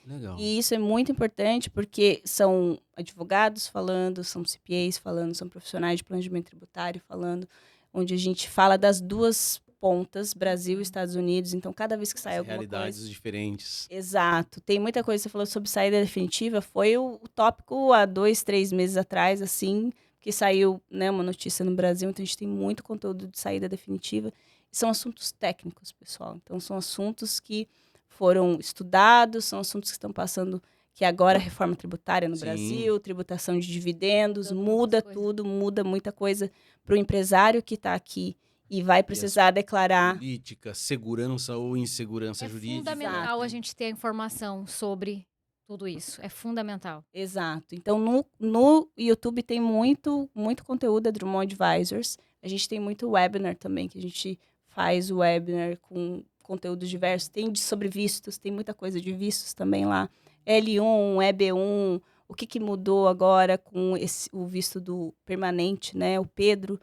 Legal. E isso é muito importante porque são advogados falando, são CPAs falando, são profissionais de planejamento tributário falando, onde a gente fala das duas pontas, Brasil e Estados Unidos. Então, cada vez que sai alguma Realidades coisa... diferentes. Exato. Tem muita coisa, você falou sobre saída definitiva, foi o tópico há 2, 3 meses atrás, assim, que saiu, né, uma notícia no Brasil, então a gente tem muito conteúdo de saída definitiva. E são assuntos técnicos, pessoal. Então, são assuntos que foram estudados, são assuntos que estão passando, que agora a reforma tributária no Sim. Brasil, tributação de dividendos, Mudando muda muitas coisas. tudo, muda muita coisa para o empresário que está aqui e vai precisar declarar. Política, segurança ou insegurança É jurídica. fundamental Exato. a gente ter a informação sobre tudo isso. É fundamental. Exato. Então, no YouTube tem muito conteúdo da Drummond Advisors. A gente tem muito webinar também, que a gente faz o webinar com conteúdos diversos. Tem sobre vistos, tem muita coisa de vistos também lá. L1, EB1, o que mudou agora com o visto do permanente, né? O Pedro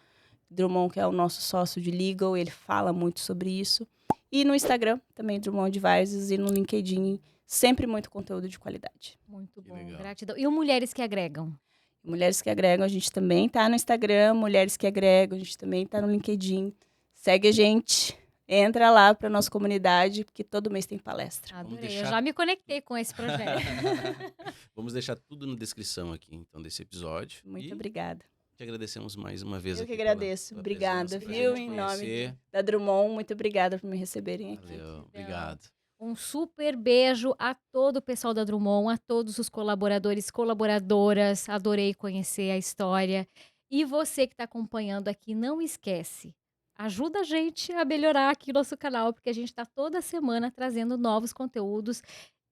Drummond, que é o nosso sócio de legal, ele fala muito sobre isso. E no Instagram também, Drummond Advisors, e no LinkedIn sempre muito conteúdo de qualidade. Muito Que bom, legal. gratidão. E o Mulheres que Agregam? Mulheres que Agregam, a gente também tá no Instagram, Mulheres que Agregam, a gente também tá no LinkedIn. Segue a gente, entra lá para nossa comunidade, porque todo mês tem palestra. Adorei, eu deixar- já me conectei com esse projeto. Vamos deixar tudo na descrição aqui, então, desse episódio. Muito E obrigada. te agradecemos mais uma vez Eu aqui que agradeço. pela Obrigada, presença, pra viu? gente Em nome conhecer. da Drummond, muito obrigada por me receberem aqui. Valeu, obrigado. Um super beijo a todo o pessoal da Drummond, a todos os colaboradores, colaboradoras. Adorei conhecer a história. E você que está acompanhando aqui, não esquece, ajuda a gente a melhorar aqui o nosso canal, porque a gente está toda semana trazendo novos conteúdos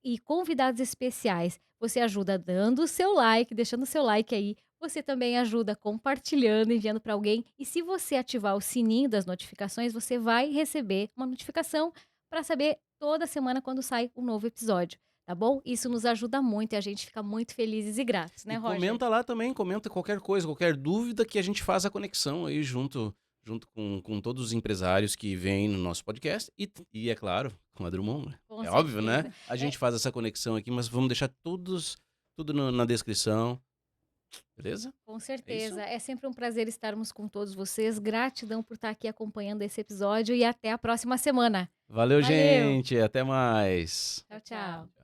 e convidados especiais. Você ajuda dando o seu like, deixando o seu like aí. Você também ajuda compartilhando, enviando para alguém. E se você ativar o sininho das notificações, você vai receber uma notificação para saber toda semana quando sai um novo episódio, tá bom? Isso nos ajuda muito e a gente fica muito felizes e gratos, né, E Roger? comenta lá também, comenta qualquer coisa, qualquer dúvida que a gente faz a conexão aí junto com todos os empresários que vêm no nosso podcast e é claro, com a Drummond, né? Com É óbvio, né? certeza. A gente faz essa conexão aqui, mas vamos deixar tudo na descrição, beleza? Com certeza. É sempre um prazer estarmos com todos vocês. Gratidão por estar aqui acompanhando esse episódio e até a próxima semana. Valeu, Valeu. gente. Até mais. Tchau, tchau.